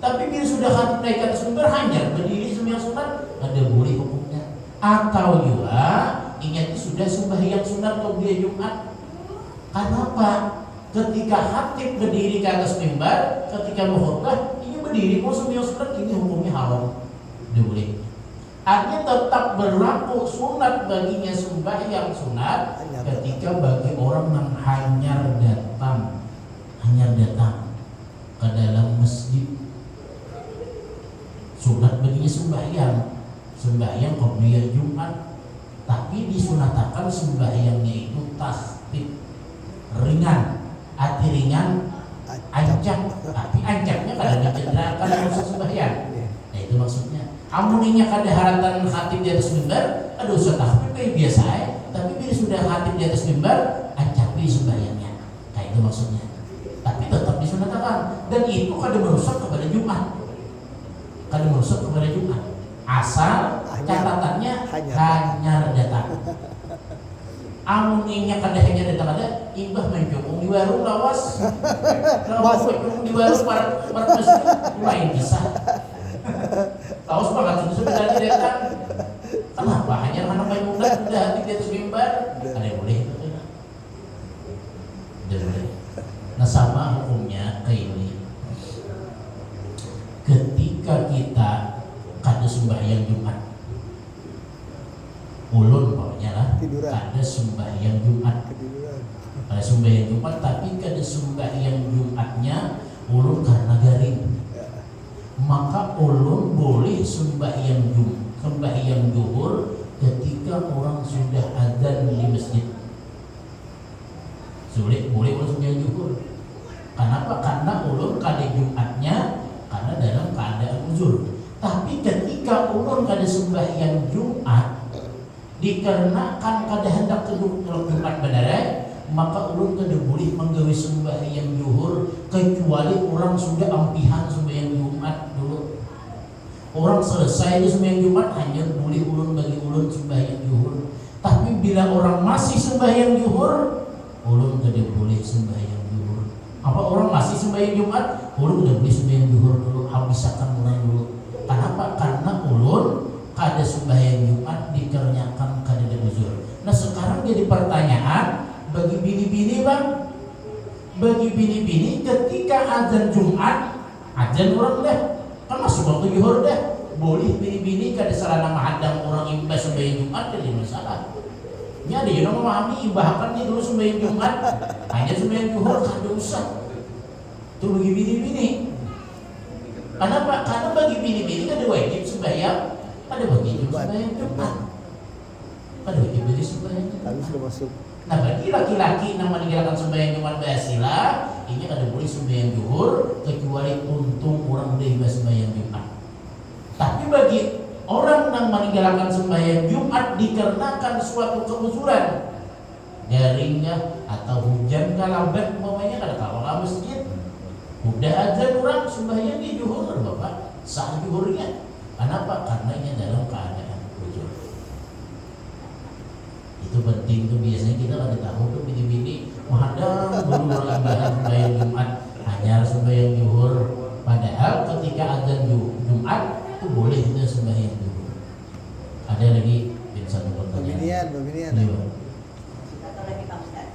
Speaker 1: Tapi bila sudah khatib naik ke atas mimbar hanya berdiri sembahyang sunat, ada boleh hukumnya. Atau juga ingat sudah sembahyang sunat qabliyah Jumat. Kenapa? Ketika khatib berdiri ke atas mimbar, ketika berkhutbah, ini berdiri mau sembahyang sunat, ini hukumnya haram. Tidak boleh. Artinya tetap berlaku sunat baginya sembahyang sunat ketika bagi orang yang hanya datang ke dalam masjid. Sunat baginya sembahyang qabliyah Jumat, tapi disunatakan sembahyangnya itu tasbih ringan, arti ringan, ancam, tapi ancamnya kadang dicederakan proses sembahyang. Nah itu maksudnya. Amuninya kada haratan khatib di atas mimbar, ada usah tahmid kayak biasa ya. Tapi bila sudah khatib di atas mimbar, ancapi sembahyangnya. Kayak itu maksudnya. Tapi tetap disunatakan dan itu kada merusak kepada Jumat. Kada merusak kepada Jumat. Asal catatannya hanya datang. Amuninya kada hanya datang ada, imbah mencukung di warung lawas. Lawas mencukung di warung para masjid lain bisa. Lawas banget itu sudah datang. Kenapa hanya anak Maimunah sudah hati di atas mimbar? Ada yang boleh itu tidak? Tidak boleh. Nah sama hukumnya kayak ini. Ketika kita kada sembahyang Jumat, ulun pokoknya lah, kada sembahyang Jumat, kada sembahyang Jumat, tapi kada sembahyang Jumatnya ulun karena garing. Maka ulun boleh sembahyang zuhur ketika orang sudah adzan di masjid. Sulit boleh ulun sembahyang zuhur. Kenapa? Karena ulun kada Jumatnya karena dalam keadaan uzur. Tapi ketika ulun kada sembahyang Jumat dikarenakan kada hendak keduk Jumat benar, maka ulun kada boleh menggawe sembahyang zuhur kecuali orang sudah ampihan sembahyang Jumat dulu. Orang selesai itu sembahyang Jumat hanya boleh ulun bagi ulun sembahyang zuhur. Tapi bila orang masih sembahyang zuhur, ulun kada boleh sembahyang zuhur. Apa orang masih sembahyang Jumat, ulun kada boleh sembahyang zuhur dulu, habisakan orang dulu. Kenapa? Karena ulun kada sembahyang Jumat dikarenakan kada ada uzur. Nah sekarang jadi pertanyaan bagi bini-bini bang, bagi bini-bini ketika azan Jumat, azan orang dah, kan masuk waktu zuhur dah, boleh bini-bini kada sarana menghadang orang imbah sembahyang Jumat jadi masalah. Ini ada yang memahami bahkan dia dulu sembahyang Jumat hanya sembahyang zuhur kada usah. Itu bagi bini-bini. Kenapa? Karena bagi bini-bini kada wajib sembahyang, ada bagi sembahyang Jumat, ada wajib bagi sembahyang Jumat.
Speaker 2: Tapi sudah masuk.
Speaker 1: Nah bagi laki-laki yang meninggalkan sembahyang Jumat basila, ini ada boleh sembahyang zuhur kecuali untung orang udah sembahyang Jumat. Tapi bagi orang yang meninggalkan sembahyang Jumat dikarenakan suatu keuzuran, garingnya atau hujan lambat umpamanya kada kawa ke masjid, udah azan orang sembahyang di zuhur bapak sah zuhurnya. Kenapa? Karena ini dalam keadaan uzur. Itu penting tuh, biasanya kita kada tahu tuh bini-bini menghadang dulu orang ibadah sembahyang Jumat hanya sembahyang zuhur, padahal ketika azan Jumat itu boleh kita sembahyang zuhur. Ada lagi satu pertanyaan.
Speaker 2: Babinian.
Speaker 1: Iya.
Speaker 5: Satu lagi Pak Ustaz.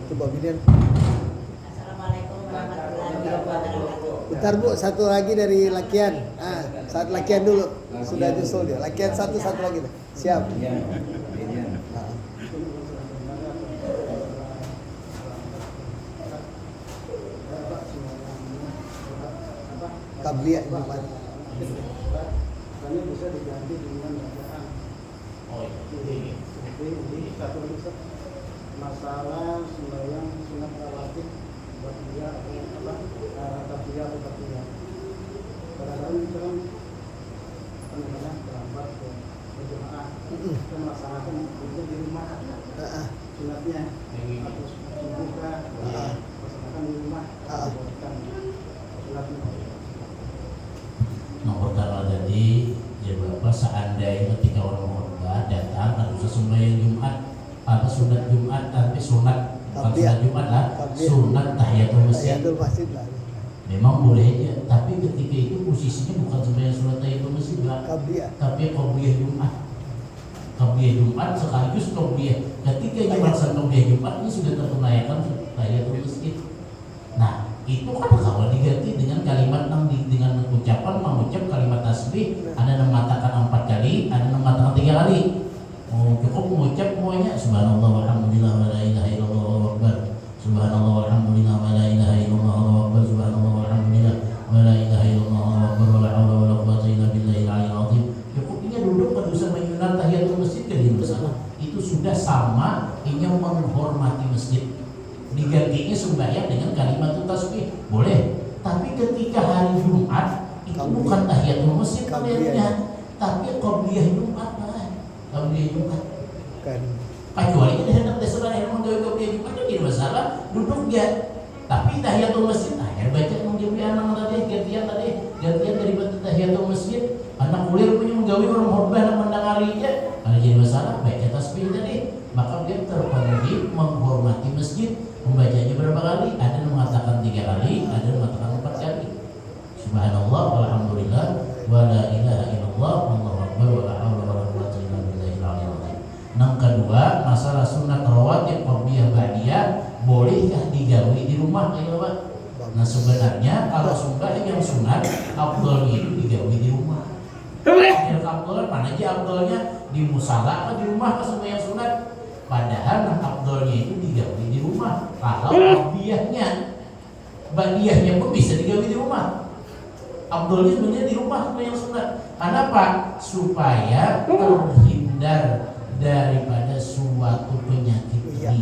Speaker 2: Itu babinian.
Speaker 5: Assalamualaikum warahmatullahi wabarakatuh.
Speaker 2: Bentar Bu, satu lagi dari lakian. Saat lakian dulu. Sudah nyusul dia. Lakian satu lagi. Siap. Qabliyah Jumat.
Speaker 6: Hanya bisa diganti dengan bacaan.
Speaker 1: Oh iya.
Speaker 6: Jadi satu lagi masalah sembahyang sunat rawatib buat dia atau tapiyah atau tapiyah. Kadang-kadang kita kan kadang-kadang terlambat ke jemaah. Kita melaksanakan itu di rumah sunatnya atau subuh kan melaksanakan di rumah.
Speaker 1: sembahyang Jumat apa sunat Jumat tapi sunat bukan
Speaker 2: Qabliyah.
Speaker 1: sunat Jumat lah,
Speaker 2: Qabliyah.
Speaker 1: sunat tahiyatul masjid.
Speaker 2: Tahiyatul masjid lah.
Speaker 1: Memang boleh aja, tapi ketika itu posisinya bukan sembahyang sunat tahiyatul masjid lah,
Speaker 2: Qabliyah.
Speaker 1: tapi qabliyah Jumat. Qabliyah Jumat sekaligus qabliyah. Ketika dia melaksanakan qabliyah Jumat ini sudah tertunaikan tahiyatul masjid. Nah, itu kan kalau diganti dengan kalimat dengan ucapan mengucap kalimat tasbih, ada yang mengatakan 4 kali, ada yang mengatakan 3 kali. Oh, cukup mengucap semuanya subhanallah walhamdulillah wa la ilaha illallah wallahu akbar. Subhanallah walhamdulillah wa la ilaha illallah wallahu akbar. Subhanallah walhamdulillah wa la ilaha illallah wallahu akbar wa la haula wa la quwwata illa billahil aliyil azim. Cukupnya duduk pada usaha menyunat tahiyatul masjid kan di sana. Itu sudah sama ingin menghormati masjid. Digantinya sembahyang dengan kalimat tasbih boleh, tapi ketika hari Jumat itu bukan tahiyatul masjid kaliannya, tapi qabliyah Jumat lah, qabliyah Jumat.
Speaker 2: Kan.
Speaker 1: Kecuali kita hendak terserah yang menggawe qabliyah Jumat itu tidak masalah, duduk ya. Tapi tahiyatul masjid, akhir baca menjadi anak tadi gantian daripada tahiyatul masjid, anak kuliah punya menggawe orang khotbah dan mendengarinya, kalau jadi masalah baca tasbih tadi, maka dia terpenuhi menghormati masjid. Membacanya berapa kali? Ada yang mengatakan 3 kali, ada yang mengatakan 4 kali. Subhanallah walhamdulillah wa la ilaha illallah wallahu akbar wa la haula wa la quwwata illa billahil aliyil azim. Yang kedua, masalah sunat rawatib qabliyah ba'diyah bolehkah digawe di rumah kayak Pak? Nah, sebenarnya kalau sembahyang sunat afdhalnya itu digawe di rumah. Yang afdal mana aja afdalnya di musala atau di rumah ke sembahyang sunat? Padahal afdalnya itu digawe di rumah. Kalau ba'diyahnya pun bisa digawe di rumah. Afdalnya sebenarnya di rumah yang sunat. Kenapa? Supaya terhindar daripada suatu penyakit ria.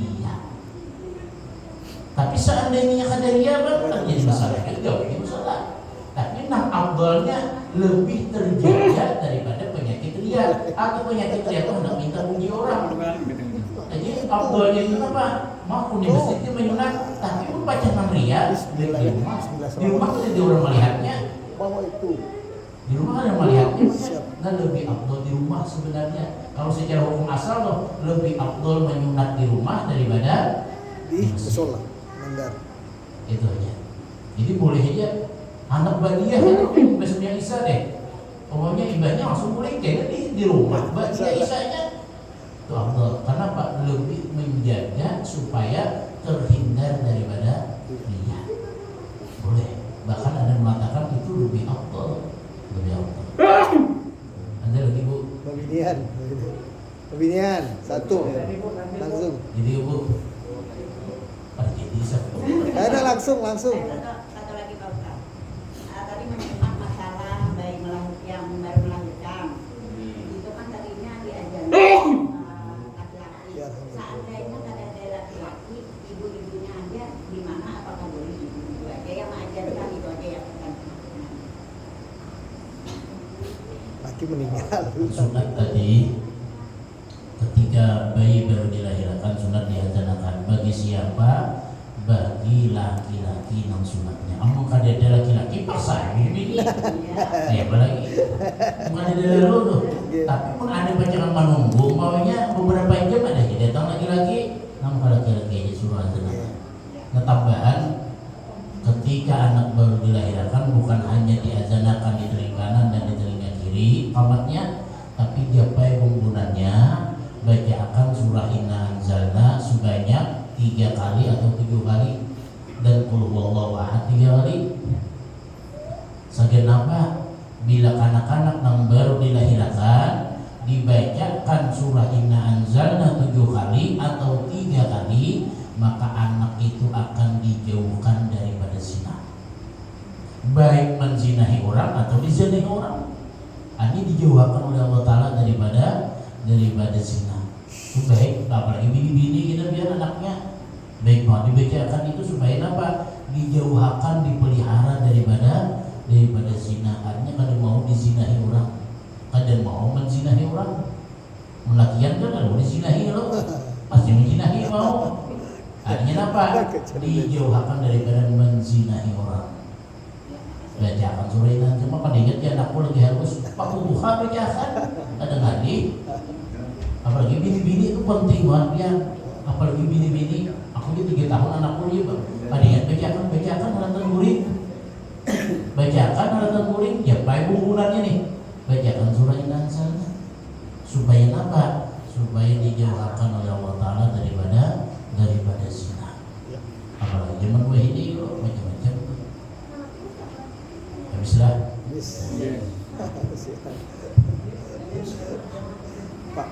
Speaker 1: Tapi seandainya kadaria kan jadi masalah juga, ini masalah. Tapi afdalnya lebih terjaga daripada penyakit ria. Atau penyakit ria itu hendak minta puji orang. Jadi afdalnya itu apa? Mau di masjid itu menyunat, tapi pun bacaan ria di rumah. Di rumah kan ada orang melihatnya.
Speaker 2: Bahwa itu
Speaker 1: Di rumah ada yang melihatnya. Nah, lebih afdal di rumah sebenarnya. Kalau secara hukum asal loh, lebih afdal menyunat di rumah daripada
Speaker 2: di
Speaker 1: masjid.
Speaker 2: musola mandar.
Speaker 1: Itu aja. Jadi boleh aja anak ba'diyah besoknya Isya deh. Pokoknya ibadahnya langsung mulai kayaknya di rumah. Ba'diyah Isyanya itu afdal. Karena Pak lebih menjaga supaya terhindar daripada ria. Boleh. Bahkan ada yang mengatakan itu lebih afdal. Ada lagi Bu.
Speaker 2: Pembinian satu langsung.
Speaker 1: Jadi Bu. Jadi satu.
Speaker 2: Ada langsung.
Speaker 5: Satu lagi Pak Ustaz. Tadi mengenai masalah bayi yang baru melahirkan. Itu kan tadinya diajarkan laki-laki. Seandainya ada laki-laki, ibu-ibunya aja di mana apakah boleh ibu aja yang mengajarkan itu aja ya bukan.
Speaker 2: Laki meninggal.
Speaker 1: Sunat tadi ketika bayi baru dilahirkan sunat diadzanakan bagi siapa? Bagi laki-laki yang sunatnya. Amun kada ada laki-laki paksa ini. Ya apalagi. Bukan ada dulu tuh. Tapi pun ada bacaan menunggu maunya beberapa jam ada aja datang laki-laki. Namun kalau laki-laki aja suruh adzanakan. Nah, tambahan ketika anak baru dilahirkan bukan hanya diadzanakan di telinga kanan dan di telinga kiri pamatnya, tapi gapai penggunanya bacakan surah Inna Anzalna sebanyak 3 kali atau 7 kali dan qul huwallahu ahad 3 kali. Segenapa bila kanak-kanak yang baru dilahirkan dibacakan surah Inna Anzalna 7 kali atau 3 kali, maka anak itu akan dijauhkan daripada zina. Baik menzinahi orang atau dizinahi orang. Ini dijauhkan oleh Allah Ta'ala daripada zina. Itu baik, apalagi bini-bini kita biar anaknya baik mau dibacakan itu supaya apa? Dijauhkan, dipelihara daripada zina. Artinya kadang mau dizinahi orang, kadang mau menzinahi orang. Melakian kan kalau dizinahi loh, pasti menzinahi mau. Artinya apa? Dijauhkan daripada menzinahi orang. Bacakan surah Inna. Cuma pada ingat ya anakku lagi harus Pak Tuhan bacakan. Ada ngadi. Apa Apalagi bini-bini itu penting banget ya. Apalagi bini-bini, aku ini 3 tahun anak kuliah bang. Ada bacakan haratan kuring. Bacakan haratan kuring, ya baik bulannya nih. Bacakan surah Insan supaya apa? Supaya dijauhkan oleh Allah Taala daripada zina. Apalagi zaman ini kok macam-macam. Habislah.
Speaker 2: Pak